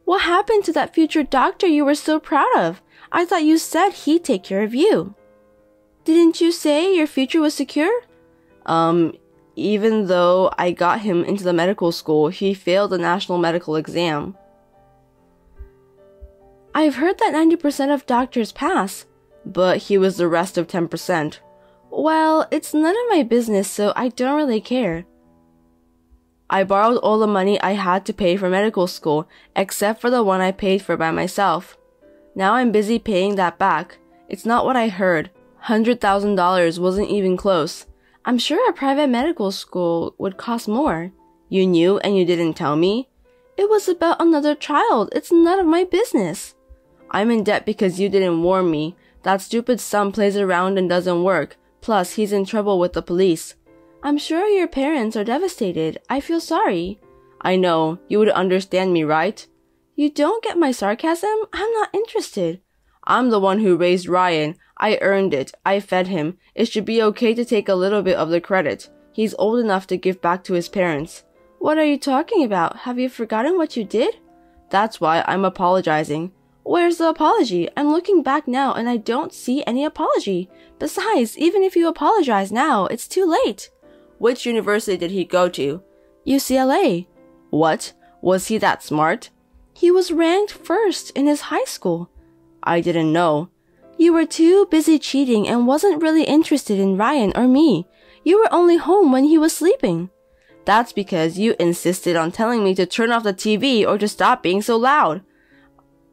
S1: What happened to that future doctor you were so proud of? I thought you said he'd take care of you. Didn't you say your future was secure? Even though I got him into the medical school, he failed the national medical exam. I've heard that 90% of doctors pass, but he was the rest of 10%. Well, it's none of my business, so I don't really care. I borrowed all the money I had to pay for medical school, except for the one I paid for by myself. Now I'm busy paying that back. It's not what I heard. $100,000 wasn't even close. I'm sure a private medical school would cost more. You knew and you didn't tell me? It was about another child. It's none of my business. I'm in debt because you didn't warn me. That stupid son plays around and doesn't work. Plus, he's in trouble with the police. I'm sure your parents are devastated. I feel sorry. I know. You would understand me, right? You don't get my sarcasm? I'm not interested. I'm the one who raised Ryan. I earned it. I fed him. It should be okay to take a little bit of the credit. He's old enough to give back to his parents. What are you talking about? Have you forgotten what you did? That's why I'm apologizing. Where's the apology? I'm looking back now and I don't see any apology. Besides, even if you apologize now, it's too late. Which university did he go to? UCLA. What? Was he that smart? He was ranked first in his high school. I didn't know. You were too busy cheating and wasn't really interested in Ryan or me. You were only home when he was sleeping. That's because you insisted on telling me to turn off the TV or to stop being so loud.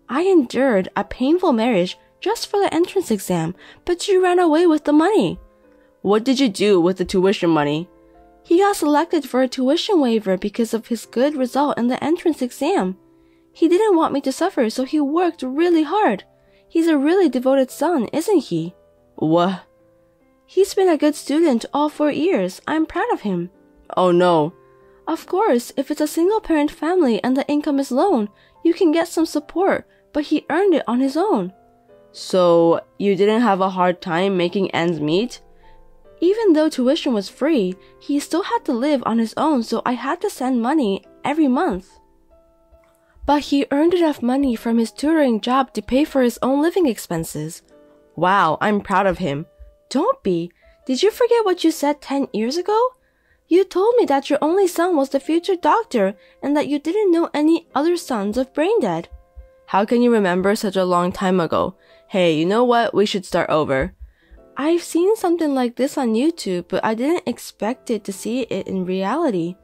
S1: I endured a painful marriage just for the entrance exam, but you ran away with the money. What did you do with the tuition money? He got selected for a tuition waiver because of his good result in the entrance exam. He didn't want me to suffer, so he worked really hard. He's a really devoted son, isn't he? What? He's been a good student all 4 years. I'm proud of him. Oh no. Of course, if it's a single-parent family and the income is low, you can get some support, but he earned it on his own. So, you didn't have a hard time making ends meet? Even though tuition was free, he still had to live on his own, so I had to send money every month. But he earned enough money from his tutoring job to pay for his own living expenses. Wow, I'm proud of him. Don't be. Did you forget what you said 10 years ago? You told me that your only son was the future doctor and that you didn't know any other sons of brain dead. How can you remember such a long time ago? Hey, you know what? We should start over. I've seen something like this on YouTube, but I didn't expect to see it in reality.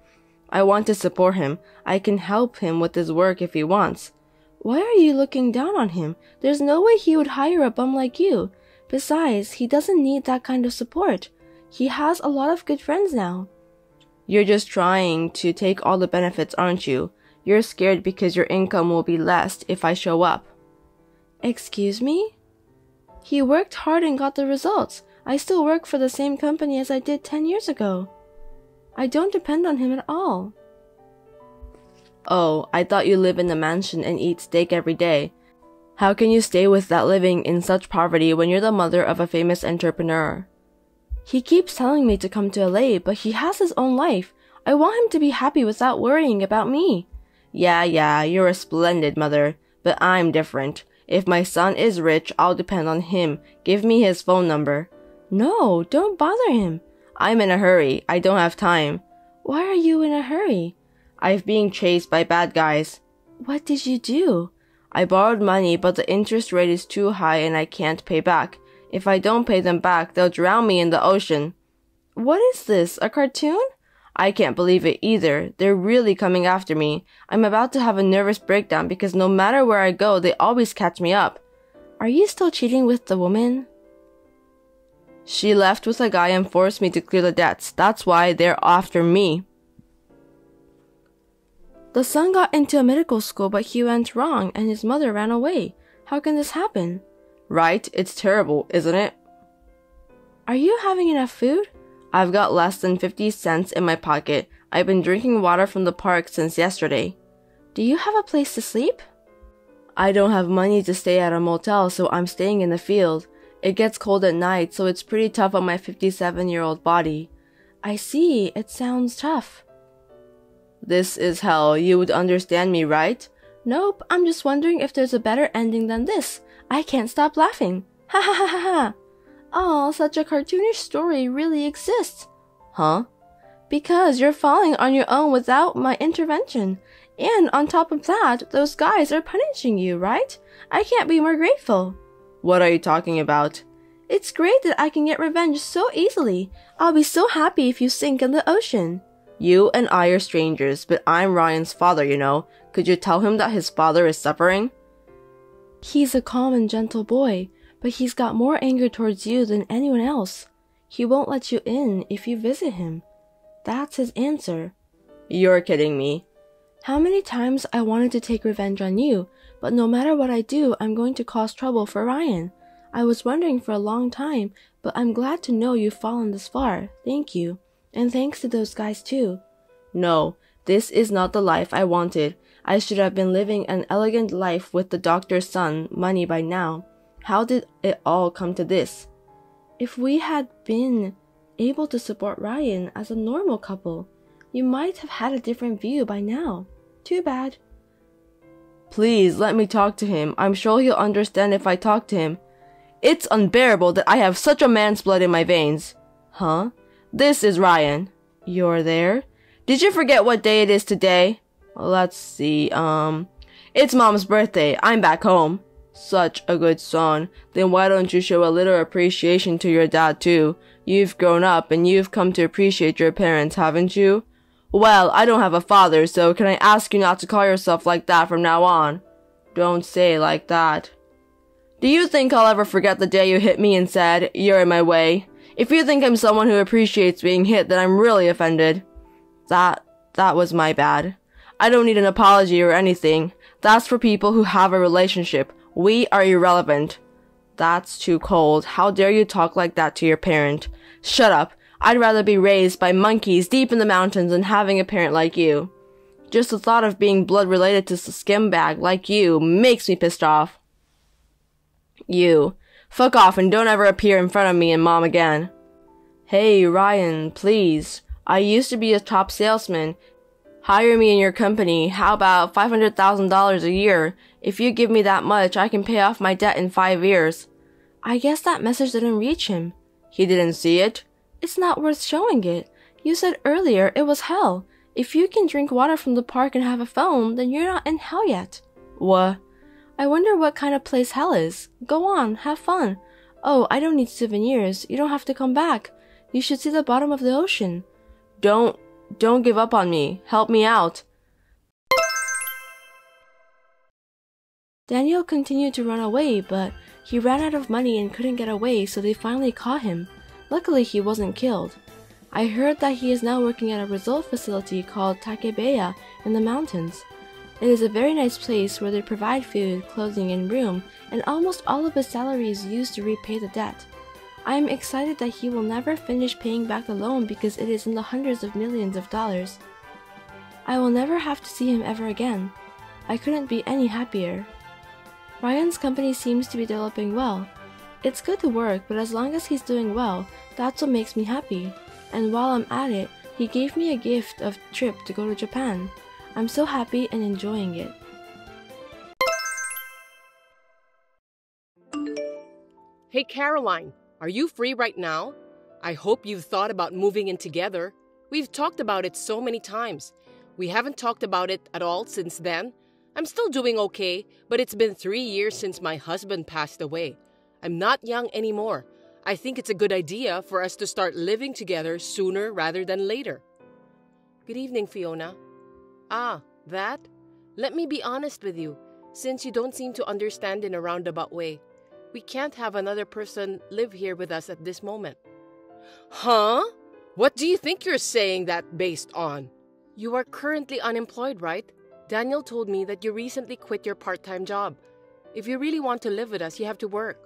S1: I want to support him. I can help him with his work if he wants. Why are you looking down on him? There's no way he would hire a bum like you. Besides, he doesn't need that kind of support. He has a lot of good friends now. You're just trying to take all the benefits, aren't you? You're scared because your income will be less if I show up. Excuse me? He worked hard and got the results. I still work for the same company as I did 10 years ago. I don't depend on him at all. Oh, I thought you live in a mansion and eat steak every day. How can you stay with that living in such poverty when you're the mother of a famous entrepreneur? He keeps telling me to come to LA, but he has his own life. I want him to be happy without worrying about me. Yeah, you're a splendid mother, but I'm different. If my son is rich, I'll depend on him. Give me his phone number. No, don't bother him. I'm in a hurry. I don't have time. Why are you in a hurry? I'm being chased by bad guys. What did you do? I borrowed money, but the interest rate is too high and I can't pay back. If I don't pay them back, they'll drown me in the ocean. What is this, a cartoon? I can't believe it either. They're really coming after me. I'm about to have a nervous breakdown because no matter where I go, they always catch me up. Are you still cheating with the woman? She left with a guy and forced me to clear the debts. That's why they're after me. The son got into a medical school, but he went wrong and his mother ran away. How can this happen? Right? It's terrible, isn't it? Are you having enough food? I've got less than 50 cents in my pocket. I've been drinking water from the park since yesterday. Do you have a place to sleep? I don't have money to stay at a motel, so I'm staying in the field. It gets cold at night, so it's pretty tough on my 57-year-old body. I see. It sounds tough. This is hell. You would understand me, right? Nope. I'm just wondering if there's a better ending than this. I can't stop laughing. Ha ha ha ha ha. Oh, such a cartoonish story really exists. Huh? Because you're falling on your own without my intervention. And on top of that, those guys are punishing you, right? I can't be more grateful. What are you talking about? It's great that I can get revenge so easily. I'll be so happy if you sink in the ocean. You and I are strangers, but I'm Ryan's father, you know. Could you tell him that his father is suffering? He's a calm and gentle boy, but he's got more anger towards you than anyone else. He won't let you in if you visit him. That's his answer. You're kidding me. How many times I wanted to take revenge on you, but no matter what I do, I'm going to cause trouble for Ryan. I was wondering for a long time, but I'm glad to know you've fallen this far. Thank you. And thanks to those guys too. No, this is not the life I wanted. I should have been living an elegant life with the doctor's son, money by now. How did it all come to this? If we had been able to support Ryan as a normal couple, you might have had a different view by now. Too bad. Please let me talk to him. I'm sure he'll understand if I talk to him. It's unbearable that I have such a man's blood in my veins. Huh? This is Ryan. You're there? Did you forget what day it is today? Let's see, it's Mom's birthday. I'm back home. Such a good son. Then why don't you show a little appreciation to your dad too? You've grown up and you've come to appreciate your parents, haven't you? Well, I don't have a father, so can I ask you not to call yourself like that from now on? Don't say it like that. Do you think I'll ever forget the day you hit me and said, "You're in my way"? If you think I'm someone who appreciates being hit, then I'm really offended. That was my bad. I don't need an apology or anything. That's for people who have a relationship. We are irrelevant. That's too cold. How dare you talk like that to your parent? Shut up. I'd rather be raised by monkeys deep in the mountains than having a parent like you. Just the thought of being blood related to a skimbag like you makes me pissed off. You. Fuck off and don't ever appear in front of me and Mom again. Hey, Ryan, please. I used to be a top salesman. Hire me in your company. How about $500,000 a year? If you give me that much, I can pay off my debt in 5 years. I guess that message didn't reach him. He didn't see it? It's not worth showing it. You said earlier it was hell. If you can drink water from the park and have a phone, then you're not in hell yet. What? I wonder what kind of place hell is. Go on, have fun. Oh, I don't need souvenirs. You don't have to come back. You should see the bottom of the ocean. Don't give up on me. Help me out. Daniel continued to run away, but he ran out of money and couldn't get away, so they finally caught him. Luckily, he wasn't killed. I heard that he is now working at a resort facility called Takebeya in the mountains. It is a very nice place where they provide food, clothing, and room, and almost all of his salary is used to repay the debt. I am excited that he will never finish paying back the loan because it is in the hundreds of millions of dollars. I will never have to see him ever again. I couldn't be any happier. Ryan's company seems to be developing well. It's good to work, but as long as he's doing well, that's what makes me happy. And while I'm at it, he gave me a gift of trip to go to Japan. I'm so happy and enjoying it.
S2: Hey Caroline, are you free right now? I hope you've thought about moving in together. We've talked about it so many times. We haven't talked about it at all since then. I'm still doing okay, but it's been 3 years since my husband passed away. I'm not young anymore. I think it's a good idea for us to start living together sooner rather than later. Good evening, Fiona. Ah, that? Let me be honest with you, since you don't seem to understand in a roundabout way. We can't have another person live here with us at this moment. Huh? What do you think you're saying that based on? You are currently unemployed, right? Daniel told me that you recently quit your part-time job. If you really want to live with us, you have to work.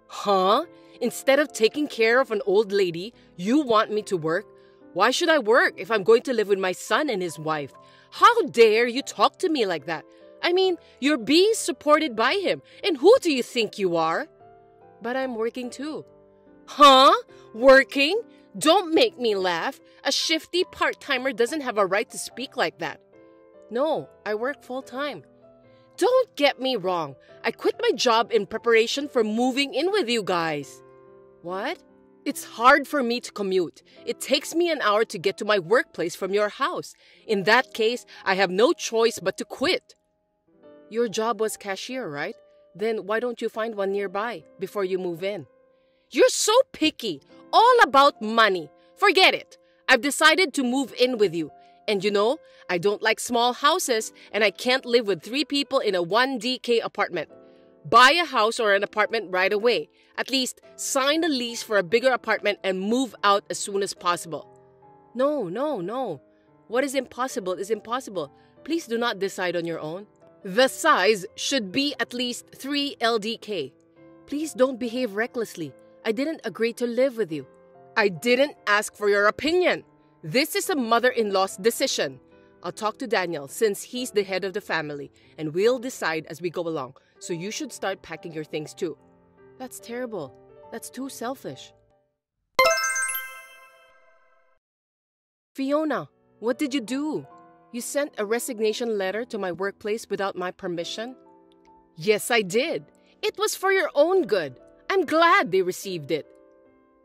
S2: Huh? Instead of taking care of an old lady, you want me to work? Why should I work if I'm going to live with my son and his wife? How dare you talk to me like that? I mean, you're being supported by him, and who do you think you are? But I'm working too. Huh? Working? Don't make me laugh. A shifty part-timer doesn't have a right to speak like that. No, I work full-time. Don't get me wrong. I quit my job in preparation for moving in with you guys. What? It's hard for me to commute. It takes me an hour to get to my workplace from your house. In that case, I have no choice but to quit. Your job was cashier, right? Then why don't you find one nearby before you move in? You're so picky. All about money. Forget it. I've decided to move in with you. And you know, I don't like small houses and I can't live with 3 people in a 1DK apartment. Buy a house or an apartment right away. At least sign a lease for a bigger apartment and move out as soon as possible. No. What is impossible is impossible. Please do not decide on your own. The size should be at least 3 LDK. Please don't behave recklessly. I didn't agree to live with you. I didn't ask for your opinion. This is a mother-in-law's decision. I'll talk to Daniel since he's the head of the family and we'll decide as we go along. So you should start packing your things too. That's terrible. That's too selfish. Fiona, what did you do? You sent a resignation letter to my workplace without my permission? Yes, I did. It was for your own good. I'm glad they received it.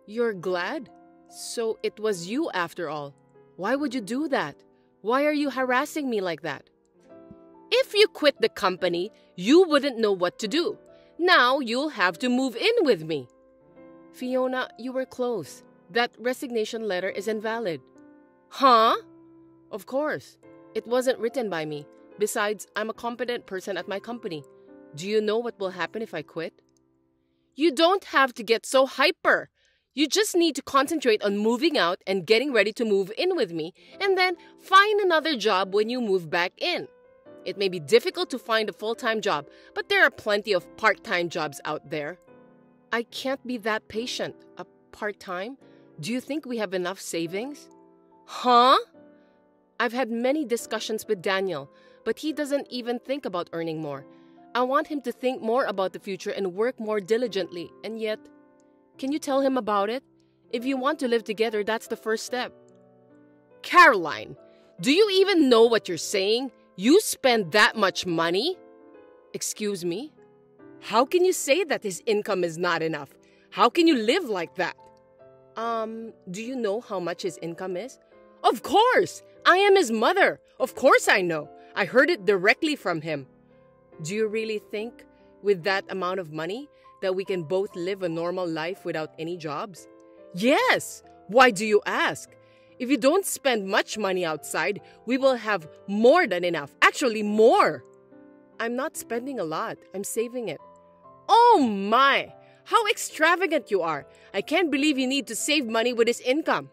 S2: You're glad? So it was you after all. Why would you do that? Why are you harassing me like that? If you quit the company, you wouldn't know what to do. Now you'll have to move in with me. Fiona, you were close. That resignation letter is invalid. Huh? Of course. It wasn't written by me. Besides, I'm a competent person at my company. Do you know what will happen if I quit? You don't have to get so hyper. You just need to concentrate on moving out and getting ready to move in with me, and then find another job when you move back in. It may be difficult to find a full-time job, but there are plenty of part-time jobs out there. I can't be that patient. A part-time? Do you think we have enough savings? Huh? I've had many discussions with Daniel, but he doesn't even think about earning more. I want him to think more about the future and work more diligently, and yet... Can you tell him about it? If you want to live together, that's the first step. Caroline, do you even know what you're saying? You spend that much money? Excuse me? How can you say that his income is not enough? How can you live like that? Do you know how much his income is? Of course! I am his mother. Of course I know. I heard it directly from him. Do you really think, with that amount of money, that we can both live a normal life without any jobs? Yes! Why do you ask? If you don't spend much money outside, we will have more than enough. Actually, more. I'm not spending a lot. I'm saving it. Oh my! How extravagant you are. I can't believe you need to save money with his income.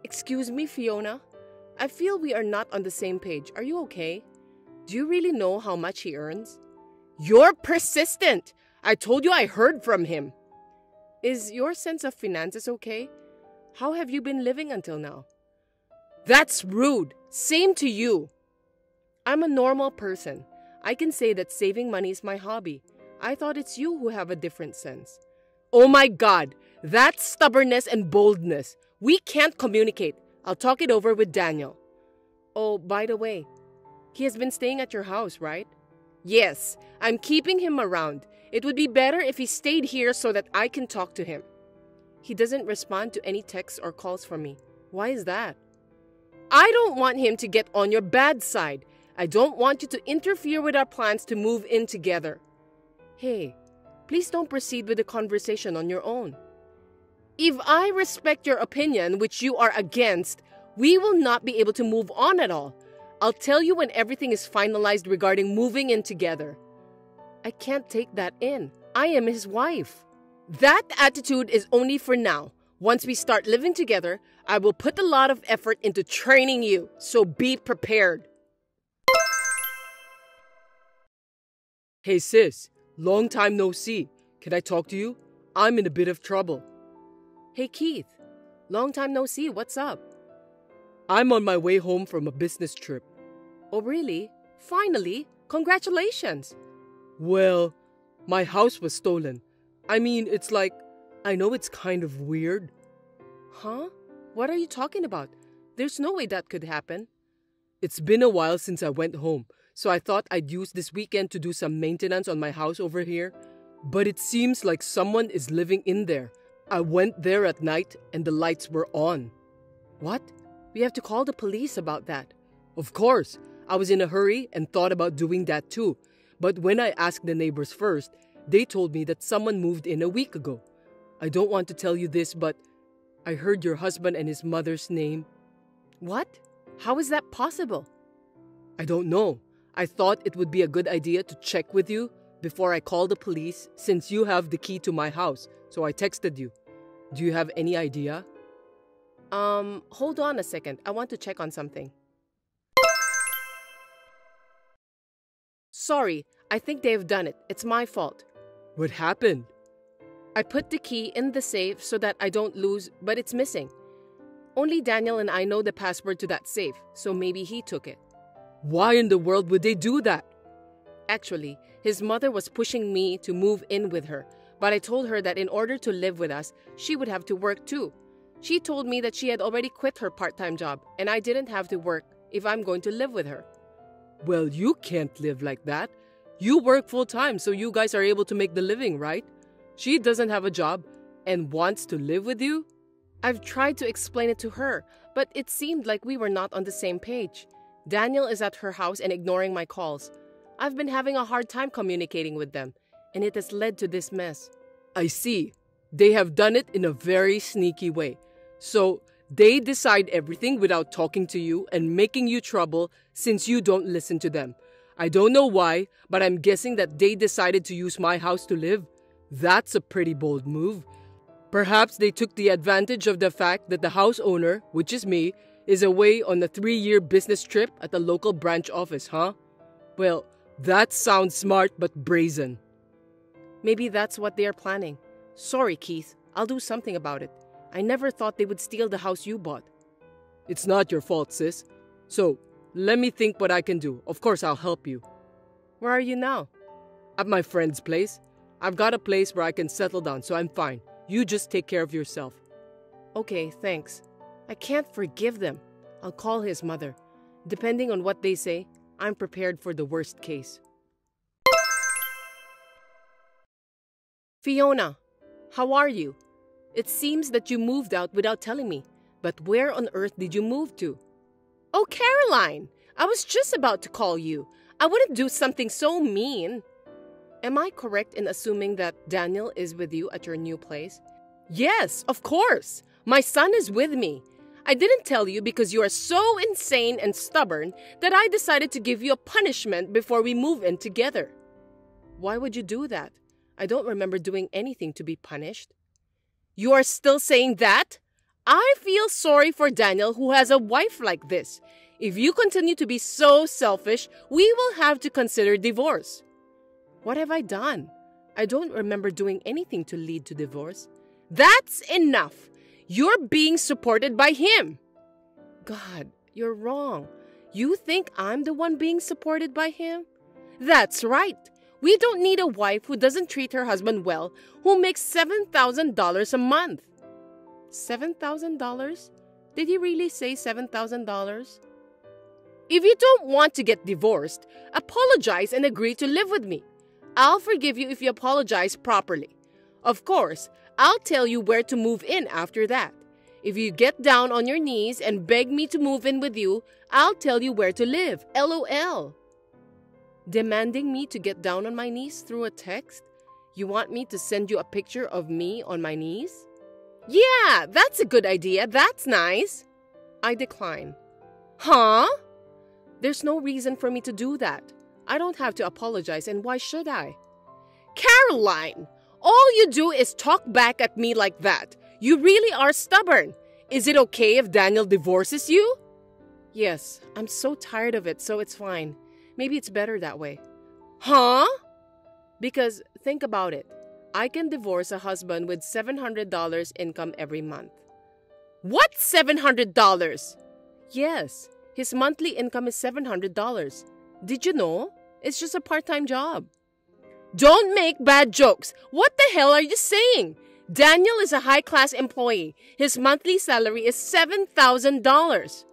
S2: Excuse me, Fiona. I feel we are not on the same page. Are you okay? Do you really know how much he earns? You're persistent. I told you I heard from him. Is your sense of finances okay? How have you been living until now? That's rude. Same to you. I'm a normal person. I can say that saving money is my hobby. I thought it's you who have a different sense. Oh my God, that's stubbornness and boldness. We can't communicate. I'll talk it over with Daniel. Oh, by the way, he has been staying at your house, right? Yes, I'm keeping him around. It would be better if he stayed here so that I can talk to him. He doesn't respond to any texts or calls from me. Why is that? I don't want him to get on your bad side. I don't want you to interfere with our plans to move in together. Hey, please don't proceed with the conversation on your own. If I respect your opinion, which you are against, we will not be able to move on at all. I'll tell you when everything is finalized regarding moving in together. I can't take that in. I am his wife. That attitude is only for now. Once we start living together, I will put a lot of effort into training you, so be prepared. Hey sis, long time no see. Can I talk to you? I'm in a bit of trouble. Hey Keith, long time no see. What's up? I'm on my way home from a business trip. Oh really? Finally? Congratulations. Well, my house was stolen. I mean, it's like, I know it's kind of weird. Huh? What are you talking about? There's no way that could happen. It's been a while since I went home, so I thought I'd use this weekend to do some maintenance on my house over here. But it seems like someone is living in there. I went there at night and the lights were on. What? We have to call the police about that. Of course. I was in a hurry and thought about doing that too. But when I asked the neighbors first, they told me that someone moved in a week ago. I don't want to tell you this, but I heard your husband and his mother's name. What? How is that possible? I don't know. I thought it would be a good idea to check with you before I call the police since you have the key to my house, so I texted you. Do you have any idea? Hold on a second. I want to check on something. Sorry, I think they've done it. It's my fault. What happened? I put the key in the safe so that I don't lose, but it's missing. Only Daniel and I know the password to that safe, so maybe he took it. Why in the world would they do that? Actually, his mother was pushing me to move in with her, but I told her that in order to live with us, she would have to work too. She told me that she had already quit her part-time job, and I didn't have to work if I'm going to live with her. Well, you can't live like that. You work full-time, so you guys are able to make the living, right? She doesn't have a job and wants to live with you? I've tried to explain it to her, but it seemed like we were not on the same page. Daniel is at her house and ignoring my calls. I've been having a hard time communicating with them, and it has led to this mess. I see. They have done it in a very sneaky way. So, they decide everything without talking to you and making you trouble since you don't listen to them. I don't know why, but I'm guessing that they decided to use my house to live. That's a pretty bold move. Perhaps they took the advantage of the fact that the house owner, which is me, is away on a 3-year business trip at the local branch office, huh? Well, that sounds smart but brazen. Maybe that's what they are planning. Sorry, Keith. I'll do something about it. I never thought they would steal the house you bought. It's not your fault, sis. So, let me think what I can do. Of course, I'll help you. Where are you now? At my friend's place. I've got a place where I can settle down, so I'm fine. You just take care of yourself. Okay, thanks. I can't forgive them. I'll call his mother. Depending on what they say, I'm prepared for the worst case. Fiona, how are you? It seems that you moved out without telling me, but where on earth did you move to? Oh, Caroline, I was just about to call you. I wouldn't do something so mean. Am I correct in assuming that Daniel is with you at your new place? Yes, of course. My son is with me. I didn't tell you because you are so insane and stubborn that I decided to give you a punishment before we move in together. Why would you do that? I don't remember doing anything to be punished. You are still saying that? I feel sorry for Daniel who has a wife like this. If you continue to be so selfish, we will have to consider divorce. What have I done? I don't remember doing anything to lead to divorce. That's enough. You're being supported by him. God, you're wrong. You think I'm the one being supported by him? That's right. We don't need a wife who doesn't treat her husband well, who makes $7,000 a month. $7,000? Did he really say $7,000? If you don't want to get divorced, apologize and agree to live with me. I'll forgive you if you apologize properly. Of course, I'll tell you where to move in after that. If you get down on your knees and beg me to move in with you, I'll tell you where to live. LOL. Demanding me to get down on my knees through a text? You want me to send you a picture of me on my knees? Yeah, that's a good idea. That's nice. I decline. Huh? There's no reason for me to do that. I don't have to apologize, and why should I? Caroline, all you do is talk back at me like that. You really are stubborn. Is it okay if Daniel divorces you? Yes, I'm so tired of it, so it's fine. Maybe it's better that way. Huh? Because think about it. I can divorce a husband with $700 income every month. What $700? Yes, his monthly income is $700. Did you know? It's just a part-time job. Don't make bad jokes. What the hell are you saying? Daniel is a high-class employee. His monthly salary is $7,000.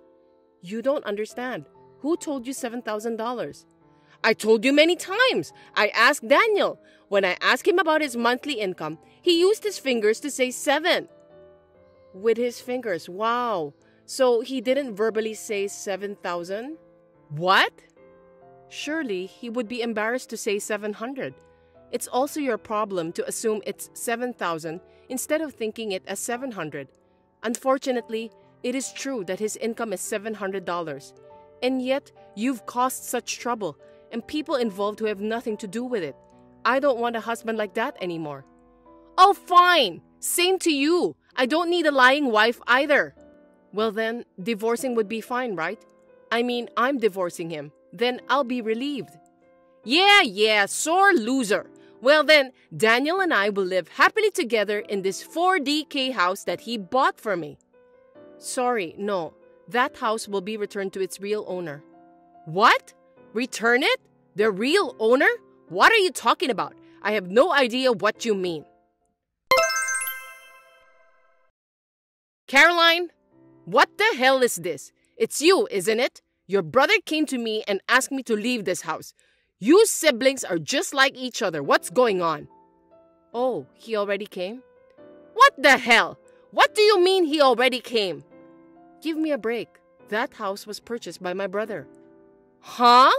S2: You don't understand. Who told you $7,000? I told you many times. I asked Daniel. When I asked him about his monthly income, he used his fingers to say 7. With his fingers, wow. So he didn't verbally say 7,000? What? Surely he would be embarrassed to say 700. It's also your problem to assume it's 7,000 instead of thinking it as 700. Unfortunately, it is true that his income is $700. And yet, you've caused such trouble and people involved who have nothing to do with it. I don't want a husband like that anymore. Oh, fine. Same to you. I don't need a lying wife either. Well then, divorcing would be fine, right? I mean, I'm divorcing him. Then I'll be relieved. Yeah, sore loser. Well then, Daniel and I will live happily together in this 4DK house that he bought for me. Sorry, no. That house will be returned to its real owner. What? Return it? The real owner? What are you talking about? I have no idea what you mean. Caroline, what the hell is this? It's you, isn't it? Your brother came to me and asked me to leave this house. You siblings are just like each other. What's going on? Oh, he already came? What the hell? What do you mean he already came? Give me a break. That house was purchased by my brother. Huh?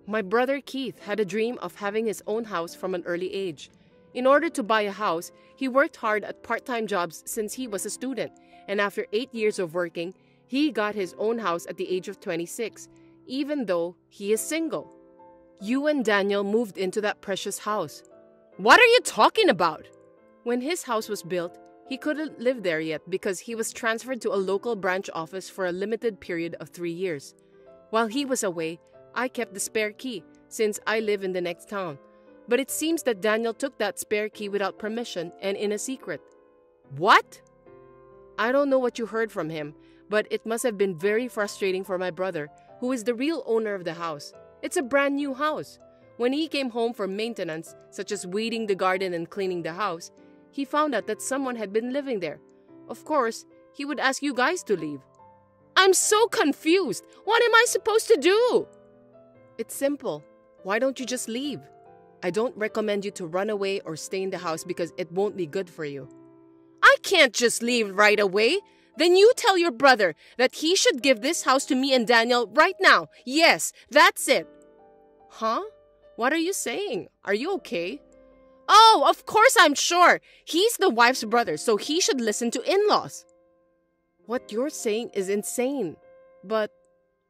S2: My brother Keith had a dream of having his own house from an early age. In order to buy a house, he worked hard at part-time jobs since he was a student, and after 8 years of working, he got his own house at the age of 26, even though he is single. You and Daniel moved into that precious house. What are you talking about? When his house was built, he couldn't live there yet because he was transferred to a local branch office for a limited period of 3 years. While he was away, I kept the spare key since I live in the next town. But it seems that Daniel took that spare key without permission and in a secret. What? I don't know what you heard from him, but it must have been very frustrating for my brother, who is the real owner of the house. It's a brand new house. When he came home for maintenance, such as weeding the garden and cleaning the house, he found out that someone had been living there. Of course, he would ask you guys to leave. I'm so confused. What am I supposed to do? It's simple. Why don't you just leave? I don't recommend you to run away or stay in the house because it won't be good for you. I can't just leave right away. Then you tell your brother that he should give this house to me and Daniel right now. Yes, that's it. Huh? What are you saying? Are you okay? Oh, of course I'm sure. He's the wife's brother, so he should listen to in-laws. What you're saying is insane. But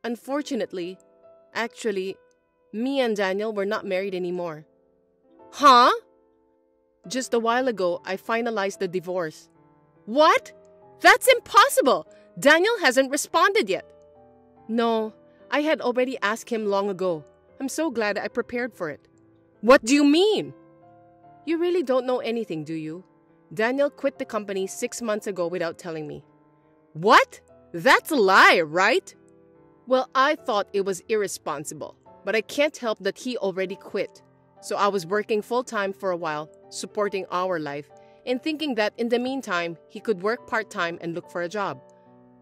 S2: unfortunately, actually, me and Daniel were not married anymore. Huh? Just a while ago, I finalized the divorce. What? That's impossible! Daniel hasn't responded yet. No, I had already asked him long ago. I'm so glad I prepared for it. What do you mean? You really don't know anything, do you? Daniel quit the company 6 months ago without telling me. What? That's a lie, right? Well, I thought it was irresponsible, but I can't help that he already quit. So I was working full-time for a while, supporting our life, and thinking that in the meantime, he could work part-time and look for a job.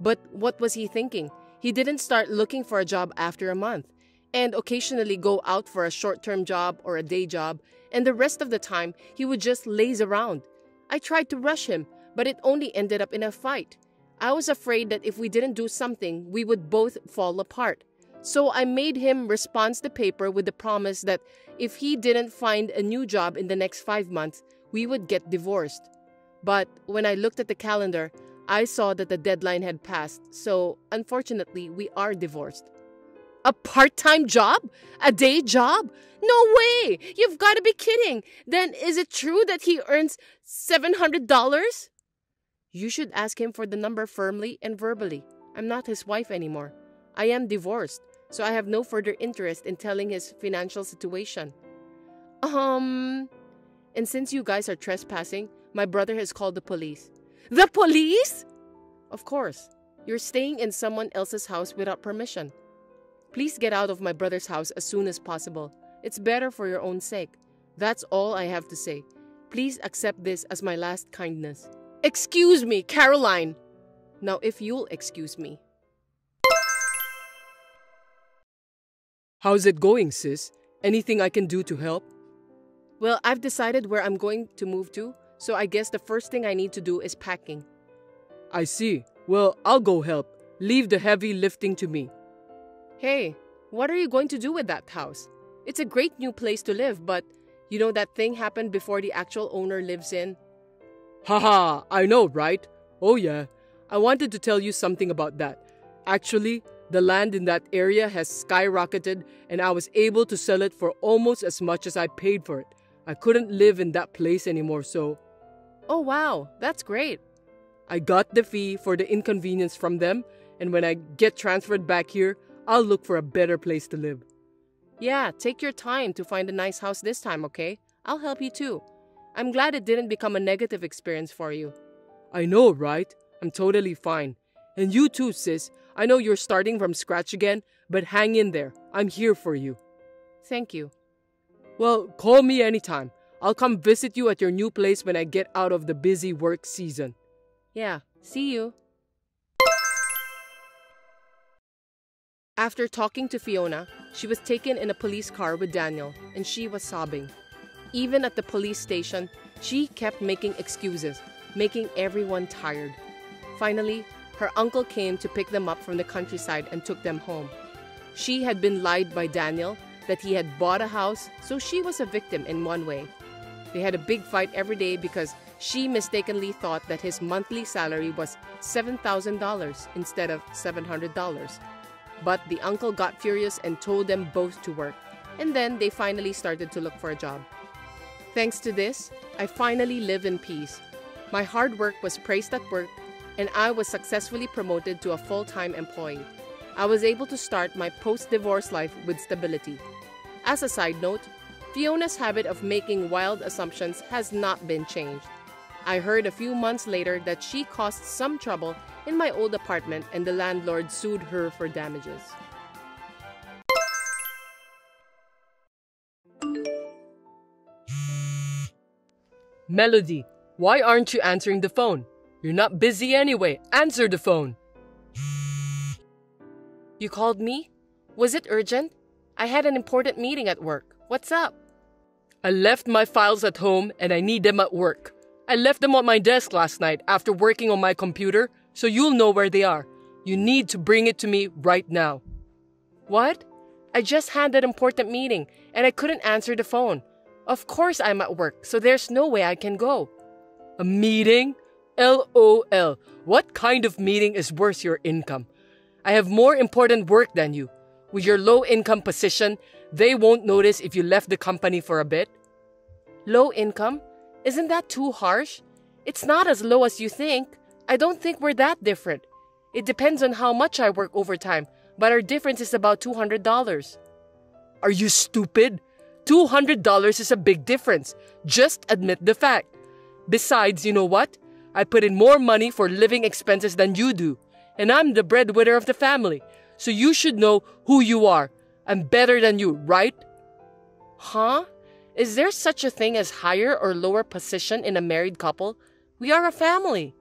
S2: But what was he thinking? He didn't start looking for a job after a month, and occasionally go out for a short-term job or a day job, and the rest of the time, he would just laze around. I tried to rush him, but it only ended up in a fight. I was afraid that if we didn't do something, we would both fall apart. So I made him respond the paper with the promise that if he didn't find a new job in the next 5 months, we would get divorced. But when I looked at the calendar, I saw that the deadline had passed, so unfortunately, we are divorced. A part-time job? A day job? No way! You've got to be kidding! Then is it true that he earns $700? You should ask him for the number firmly and verbally. I'm not his wife anymore. I am divorced, so I have no further interest in telling his financial situation. And since you guys are trespassing, my brother has called the police. The police? Of course. You're staying in someone else's house without permission. Please get out of my brother's house as soon as possible. It's better for your own sake. That's all I have to say. Please accept this as my last kindness. Excuse me, Caroline! Now, if you'll excuse me.
S3: How's it going, sis? Anything I can do to help?
S2: Well, I've decided where I'm going to move to, so I guess the first thing I need to do is packing.
S3: I see. Well, I'll go help. Leave the heavy lifting to me.
S2: Hey, what are you going to do with that house? It's a great new place to live, but you know that thing happened before the actual owner lives in?
S3: Haha, I know, right? Oh yeah, I wanted to tell you something about that. Actually, the land in that area has skyrocketed and I was able to sell it for almost as much as I paid for it. I couldn't live in that place anymore, so...
S2: Oh wow, that's great.
S3: I got the fee for the inconvenience from them, and when I get transferred back here, I'll look for a better place to live.
S2: Yeah, take your time to find a nice house this time, okay? I'll help you too. I'm glad it didn't become a negative experience for you.
S3: I know, right? I'm totally fine. And you too, sis. I know you're starting from scratch again, but hang in there. I'm here for you.
S2: Thank you.
S3: Well, call me anytime. I'll come visit you at your new place when I get out of the busy work season.
S2: Yeah, see you. After talking to Fiona, she was taken in a police car with Daniel, and she was sobbing. Even at the police station, she kept making excuses, making everyone tired. Finally, her uncle came to pick them up from the countryside and took them home. She had been lied by Daniel that he had bought a house, so she was a victim in one way. They had a big fight every day because she mistakenly thought that his monthly salary was $7,000 instead of $700. But the uncle got furious and told them both to work, and then they finally started to look for a job. Thanks to this, I finally live in peace. My hard work was praised at work, and I was successfully promoted to a full-time employee. I was able to start my post-divorce life with stability. As a side note, Fiona's habit of making wild assumptions has not been changed. I heard a few months later that she caused some trouble in my old apartment and the landlord sued her for damages.
S3: Melody, why aren't you answering the phone? You're not busy anyway. Answer the phone.
S2: You called me? Was it urgent? I had an important meeting at work. What's up?
S3: I left my files at home and I need them at work. I left them on my desk last night after working on my computer, so you'll know where they are. You need to bring it to me right now.
S2: What? I just had that important meeting and I couldn't answer the phone. Of course I'm at work, so there's no way I can go.
S3: A meeting? LOL. What kind of meeting is worth your income? I have more important work than you. With your low income position, they won't notice if you left the company for a bit.
S2: Low income? Isn't that too harsh? It's not as low as you think. I don't think we're that different. It depends on how much I work overtime, but our difference is about $200.
S3: Are you stupid? $200 is a big difference. Just admit the fact. Besides, you know what? I put in more money for living expenses than you do. And I'm the breadwinner of the family. So you should know who you are. I'm better than you, right?
S2: Huh? Is there such a thing as higher or lower position in a married couple? We are a family.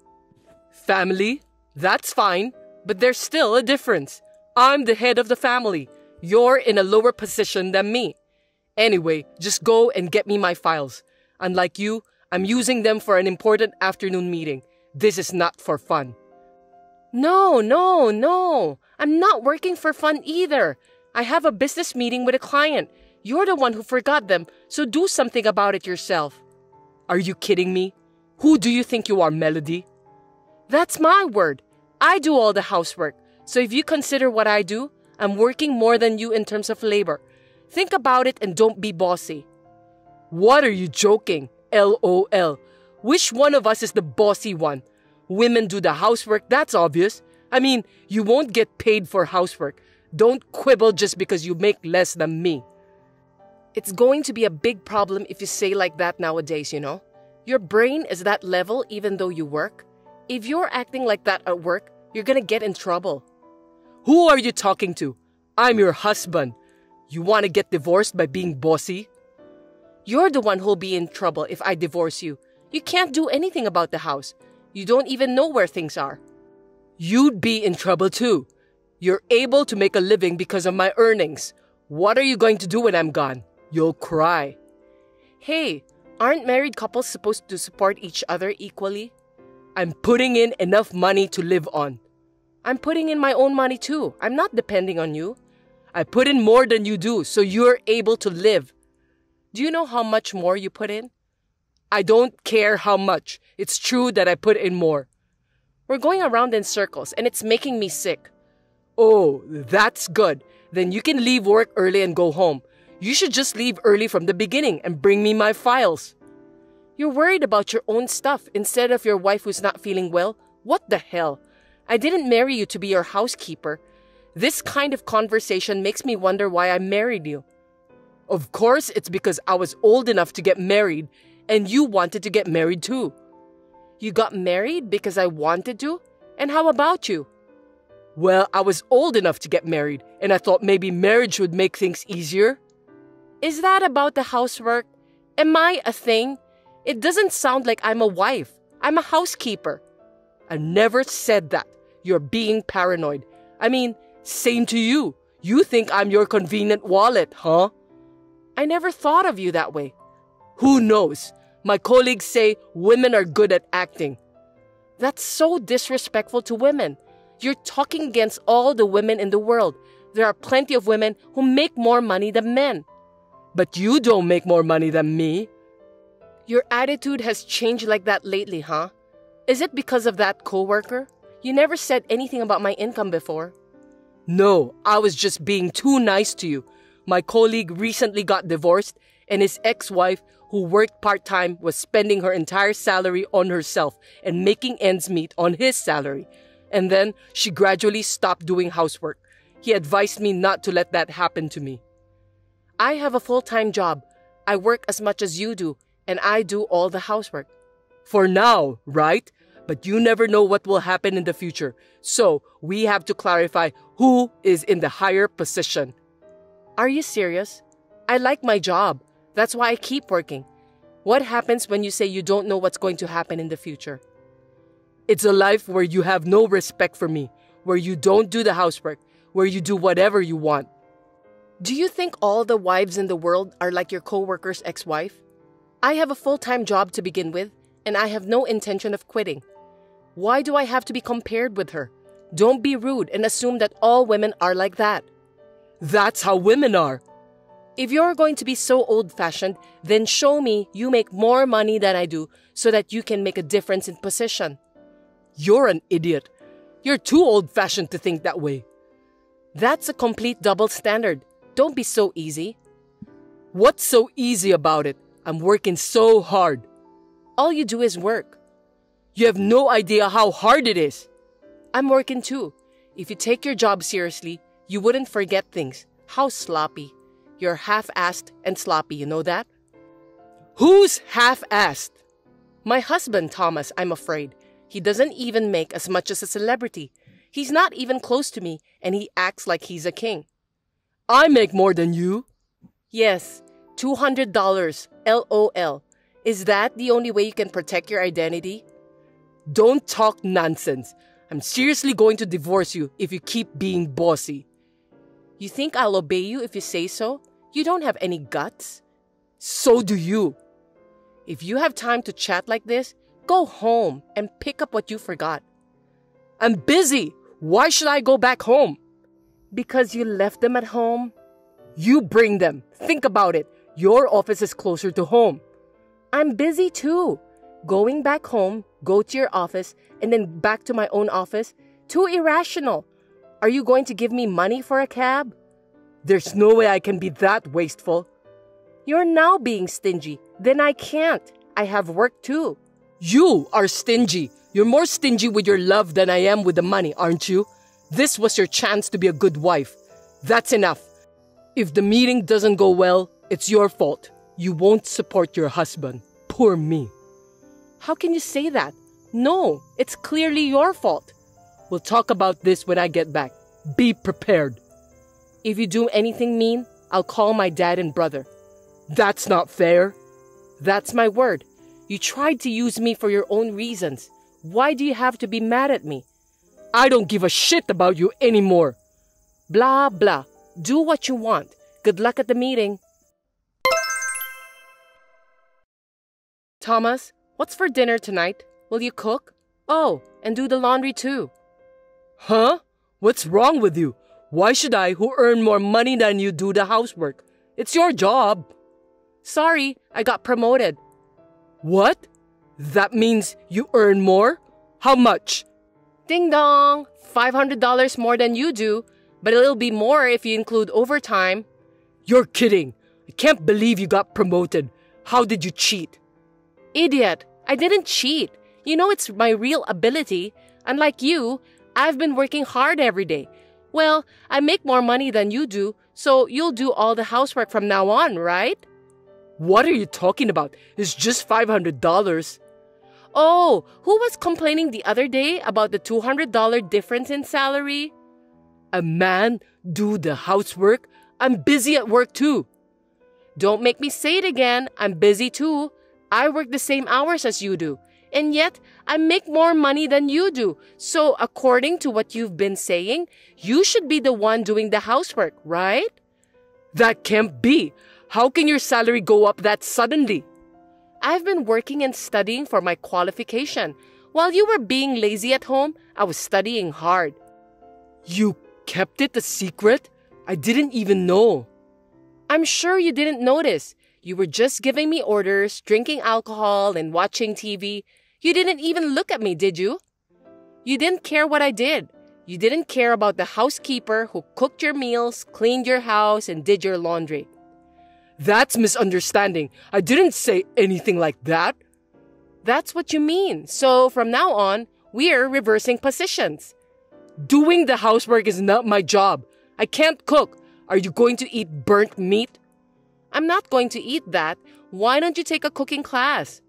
S3: Family? That's fine. But there's still a difference. I'm the head of the family. You're in a lower position than me. Anyway, just go and get me my files. Unlike you, I'm using them for an important afternoon meeting. This is not for fun.
S2: No. I'm not working for fun either. I have a business meeting with a client. You're the one who forgot them, so do something about it yourself.
S3: Are you kidding me? Who do you think you are, Melody?
S2: That's my word. I do all the housework. So if you consider what I do, I'm working more than you in terms of labor. Think about it and don't be bossy.
S3: What, are you joking? LOL. Which one of us is the bossy one? Women do the housework, that's obvious. I mean, you won't get paid for housework. Don't quibble just because you make less than me.
S2: It's going to be a big problem if you say like that nowadays, you know? Your brain is that level even though you work. If you're acting like that at work, you're gonna get in trouble.
S3: Who are you talking to? I'm your husband. You want to get divorced by being bossy?
S2: You're the one who'll be in trouble if I divorce you. You can't do anything about the house. You don't even know where things are.
S3: You'd be in trouble too. You're able to make a living because of my earnings. What are you going to do when I'm gone? You'll cry.
S2: Hey, aren't married couples supposed to support each other equally?
S3: I'm putting in enough money to live on.
S2: I'm putting in my own money too. I'm not depending on you.
S3: I put in more than you do, so you're able to live.
S2: Do you know how much more you put in?
S3: I don't care how much. It's true that I put in more.
S2: We're going around in circles and it's making me sick.
S3: Oh, that's good. Then you can leave work early and go home. You should just leave early from the beginning and bring me my files.
S2: You're worried about your own stuff instead of your wife who's not feeling well? What the hell? I didn't marry you to be your housekeeper. This kind of conversation makes me wonder why I married you.
S3: Of course, it's because I was old enough to get married and you wanted to get married too.
S2: You got married because I wanted to? And how about you?
S3: Well, I was old enough to get married and I thought maybe marriage would make things easier.
S2: Is that about the housework? Am I a thing? It doesn't sound like I'm a wife. I'm a housekeeper.
S3: I never said that. You're being paranoid. I mean, same to you. You think I'm your convenient wallet, huh?
S2: I never thought of you that way.
S3: Who knows? My colleagues say women are good at acting.
S2: That's so disrespectful to women. You're talking against all the women in the world. There are plenty of women who make more money than men.
S3: But you don't make more money than me.
S2: Your attitude has changed like that lately, huh? Is it because of that coworker? You never said anything about my income before.
S3: No, I was just being too nice to you. My colleague recently got divorced and his ex-wife, who worked part-time, was spending her entire salary on herself and making ends meet on his salary. And then she gradually stopped doing housework. He advised me not to let that happen to me.
S2: I have a full-time job. I work as much as you do, and I do all the housework.
S3: For now, right? But you never know what will happen in the future. So we have to clarify who is in the higher position.
S2: Are you serious? I like my job. That's why I keep working. What happens when you say you don't know what's going to happen in the future?
S3: It's a life where you have no respect for me, where you don't do the housework, where you do whatever you want.
S2: Do you think all the wives in the world are like your coworker's ex-wife? I have a full-time job to begin with, and I have no intention of quitting. Why do I have to be compared with her? Don't be rude and assume that all women are like that.
S3: That's how women are.
S2: If you're going to be so old-fashioned, then show me you make more money than I do so that you can make a difference in position.
S3: You're an idiot. You're too old-fashioned to think that way.
S2: That's a complete double standard. Don't be so easy.
S3: What's so easy about it? I'm working so hard.
S2: All you do is work.
S3: You have no idea how hard it is.
S2: I'm working too. If you take your job seriously, you wouldn't forget things. How sloppy. You're half-assed and sloppy, you know that?
S3: Who's half-assed?
S2: My husband, Thomas, I'm afraid. He doesn't even make as much as a celebrity. He's not even close to me, and he acts like he's a king.
S3: I make more than you.
S2: Yes, $200, LOL. Is that the only way you can protect your identity?
S3: Don't talk nonsense. I'm seriously going to divorce you if you keep being bossy.
S2: You think I'll obey you if you say so? You don't have any guts.
S3: So do you.
S2: If you have time to chat like this, go home and pick up what you forgot.
S3: I'm busy. Why should I go back home?
S2: Because you left them at home?
S3: You bring them. Think about it. Your office is closer to home.
S2: I'm busy too. Going back home, go to your office, and then back to my own office? Too irrational. Are you going to give me money for a cab?
S3: There's no way I can be that wasteful.
S2: You're now being stingy. Then I can't. I have work too.
S3: You are stingy. You're more stingy with your love than I am with the money, aren't you? This was your chance to be a good wife. That's enough. If the meeting doesn't go well, it's your fault. You won't support your husband. Poor me.
S2: How can you say that? No, it's clearly your fault.
S3: We'll talk about this when I get back. Be prepared.
S2: If you do anything mean, I'll call my dad and brother.
S3: That's not fair.
S2: That's my word. You tried to use me for your own reasons. Why do you have to be mad at me?
S3: I don't give a shit about you anymore.
S2: Blah, blah. Do what you want. Good luck at the meeting. Thomas, what's for dinner tonight? Will you cook? Oh, and do the laundry too.
S3: Huh? What's wrong with you? Why should I, who earn more money than you, do the housework? It's your job.
S2: Sorry, I got promoted.
S3: What? That means you earn more? How much?
S2: Ding dong! $500 more than you do, but it'll be more if you include overtime.
S3: You're kidding. I can't believe you got promoted. How did you cheat?
S2: Idiot! I didn't cheat. You know it's my real ability. Unlike you, I've been working hard every day. Well, I make more money than you do, so you'll do all the housework from now on, right?
S3: What are you talking about? It's just $500.
S2: Oh, who was complaining the other day about the $200 difference in salary?
S3: A man do the housework? I'm busy at work too.
S2: Don't make me say it again. I'm busy too. I work the same hours as you do. And yet, I make more money than you do. So, according to what you've been saying, you should be the one doing the housework, right?
S3: That can't be. How can your salary go up that suddenly?
S2: I've been working and studying for my qualification. While you were being lazy at home, I was studying hard.
S3: You kept it a secret? I didn't even know.
S2: I'm sure you didn't notice. You were just giving me orders, drinking alcohol, and watching TV. You didn't even look at me, did you? You didn't care what I did. You didn't care about the housekeeper who cooked your meals, cleaned your house, and did your laundry.
S3: That's misunderstanding. I didn't say anything like that.
S2: That's what you mean. So from now on, we're reversing positions.
S3: Doing the housework is not my job. I can't cook. Are you going to eat burnt meat?
S2: I'm not going to eat that. Why don't you take a cooking class?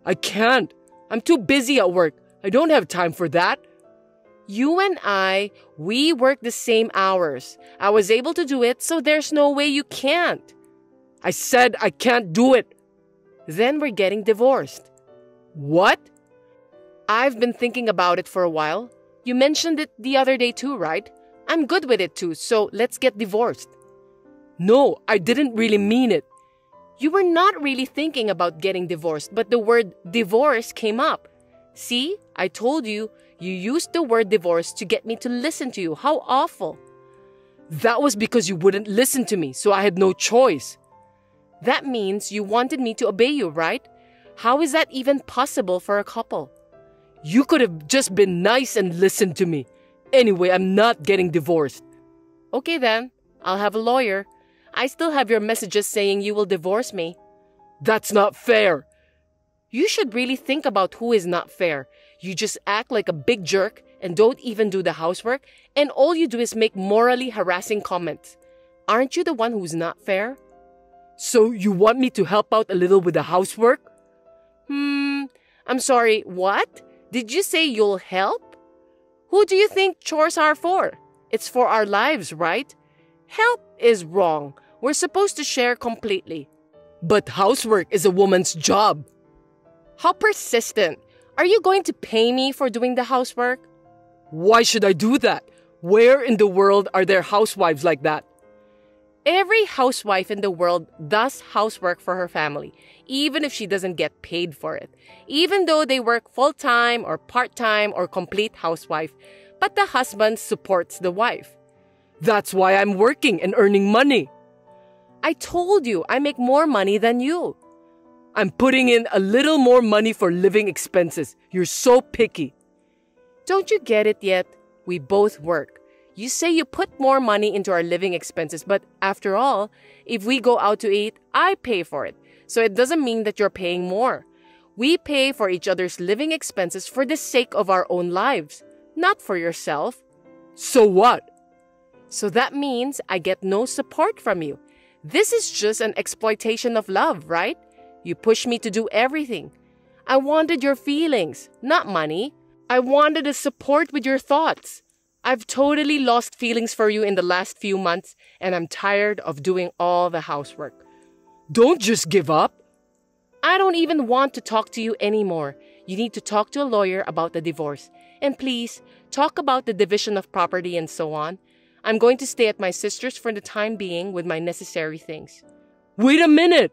S3: I can't. I'm too busy at work. I don't have time for that.
S2: You and we work the same hours. I was able to do it, so there's no way you can't.
S3: I said I can't do it.
S2: Then we're getting divorced.
S3: What?
S2: I've been thinking about it for a while. You mentioned it the other day too, right? I'm good with it too, so let's get divorced.
S3: No, I didn't really mean it.
S2: You were not really thinking about getting divorced, but the word divorce came up. See, I told you, you used the word divorce to get me to listen to you. How awful.
S3: That was because you wouldn't listen to me, so I had no choice.
S2: That means you wanted me to obey you, right? How is that even possible for a couple?
S3: You could have just been nice and listened to me. Anyway, I'm not getting divorced.
S2: Okay then, I'll have a lawyer. I still have your messages saying you will divorce me.
S3: That's not fair.
S2: You should really think about who is not fair. You just act like a big jerk and don't even do the housework, and all you do is make morally harassing comments. Aren't you the one who's not fair?
S3: So you want me to help out a little with the housework?
S2: I'm sorry, what? Did you say you'll help? Who do you think chores are for? It's for our lives, right? Help is wrong. We're supposed to share completely.
S3: But housework is a woman's job.
S2: How persistent. Are you going to pay me for doing the housework?
S3: Why should I do that? Where in the world are there housewives like that?
S2: Every housewife in the world does housework for her family, even if she doesn't get paid for it. Even though they work full-time or part-time or complete housewife, but the husband supports the wife.
S3: That's why I'm working and earning money.
S2: I told you I make more money than you.
S3: I'm putting in a little more money for living expenses. You're so picky.
S2: Don't you get it yet? We both work. You say you put more money into our living expenses, but after all, if we go out to eat, I pay for it. So it doesn't mean that you're paying more. We pay for each other's living expenses for the sake of our own lives, not for yourself.
S3: So what?
S2: So that means I get no support from you. This is just an exploitation of love, right? You push me to do everything. I wanted your feelings, not money. I wanted a support with your thoughts. I've totally lost feelings for you in the last few months, and I'm tired of doing all the housework.
S3: Don't just give up.
S2: I don't even want to talk to you anymore. You need to talk to a lawyer about the divorce. And please, talk about the division of property and so on. I'm going to stay at my sister's for the time being with my necessary things.
S3: Wait a minute.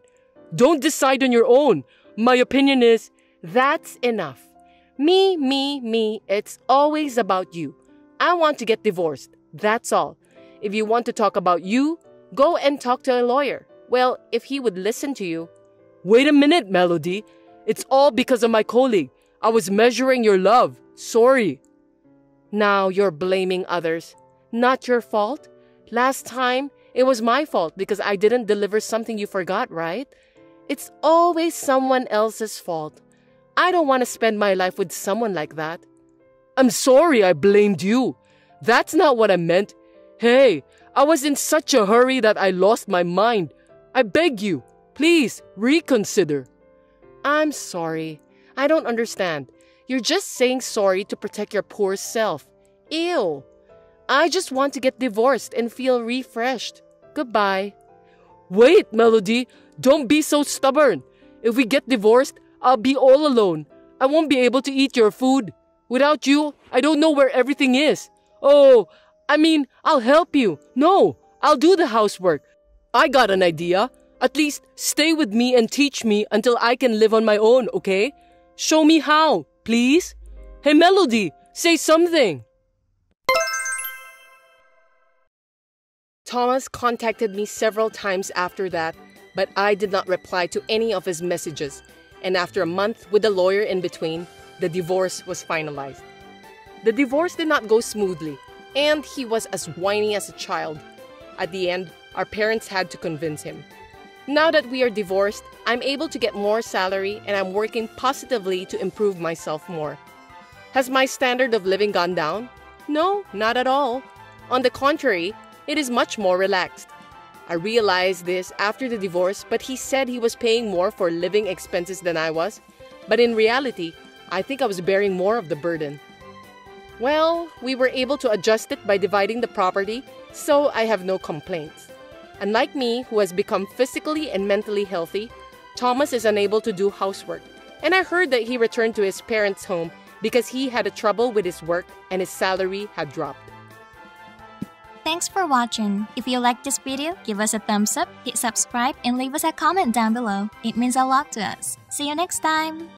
S3: Don't decide on your own. My opinion is,
S2: that's enough. Me. It's always about you. I want to get divorced. That's all. If you want to talk about you, go and talk to a lawyer. Well, if he would listen to you.
S3: Wait a minute, Melody. It's all because of my colleague. I was measuring your love. Sorry.
S2: Now you're blaming others. Not your fault. Last time, it was my fault because I didn't deliver something you forgot, right? It's always someone else's fault. I don't want to spend my life with someone like that.
S3: I'm sorry I blamed you. That's not what I meant. Hey, I was in such a hurry that I lost my mind. I beg you, please reconsider.
S2: I'm sorry. I don't understand. You're just saying sorry to protect your poor self. Ew. I just want to get divorced and feel refreshed. Goodbye.
S3: Wait, Melody. Don't be so stubborn. If we get divorced, I'll be all alone. I won't be able to eat your food. Without you, I don't know where everything is. Oh, I'll help you. No, I'll do the housework. I got an idea. At least stay with me and teach me until I can live on my own, okay? Show me how, please. Hey, Melody, say something.
S2: Thomas contacted me several times after that, but I did not reply to any of his messages. And after a month with a lawyer in between, the divorce was finalized. The divorce did not go smoothly, and he was as whiny as a child. At the end, our parents had to convince him. Now that we are divorced, I'm able to get more salary and I'm working positively to improve myself more. Has my standard of living gone down? No, not at all. On the contrary, it is much more relaxed. I realized this after the divorce, but he said he was paying more for living expenses than I was. But in reality, I think I was bearing more of the burden. Well, we were able to adjust it by dividing the property, so I have no complaints. Unlike me, who has become physically and mentally healthy, Thomas is unable to do housework. And I heard that he returned to his parents' home because he had a trouble with his work and his salary had dropped.
S4: Thanks for watching. If you liked this video, give us a thumbs up, hit subscribe, and leave us a comment down below. It means a lot to us. See you next time!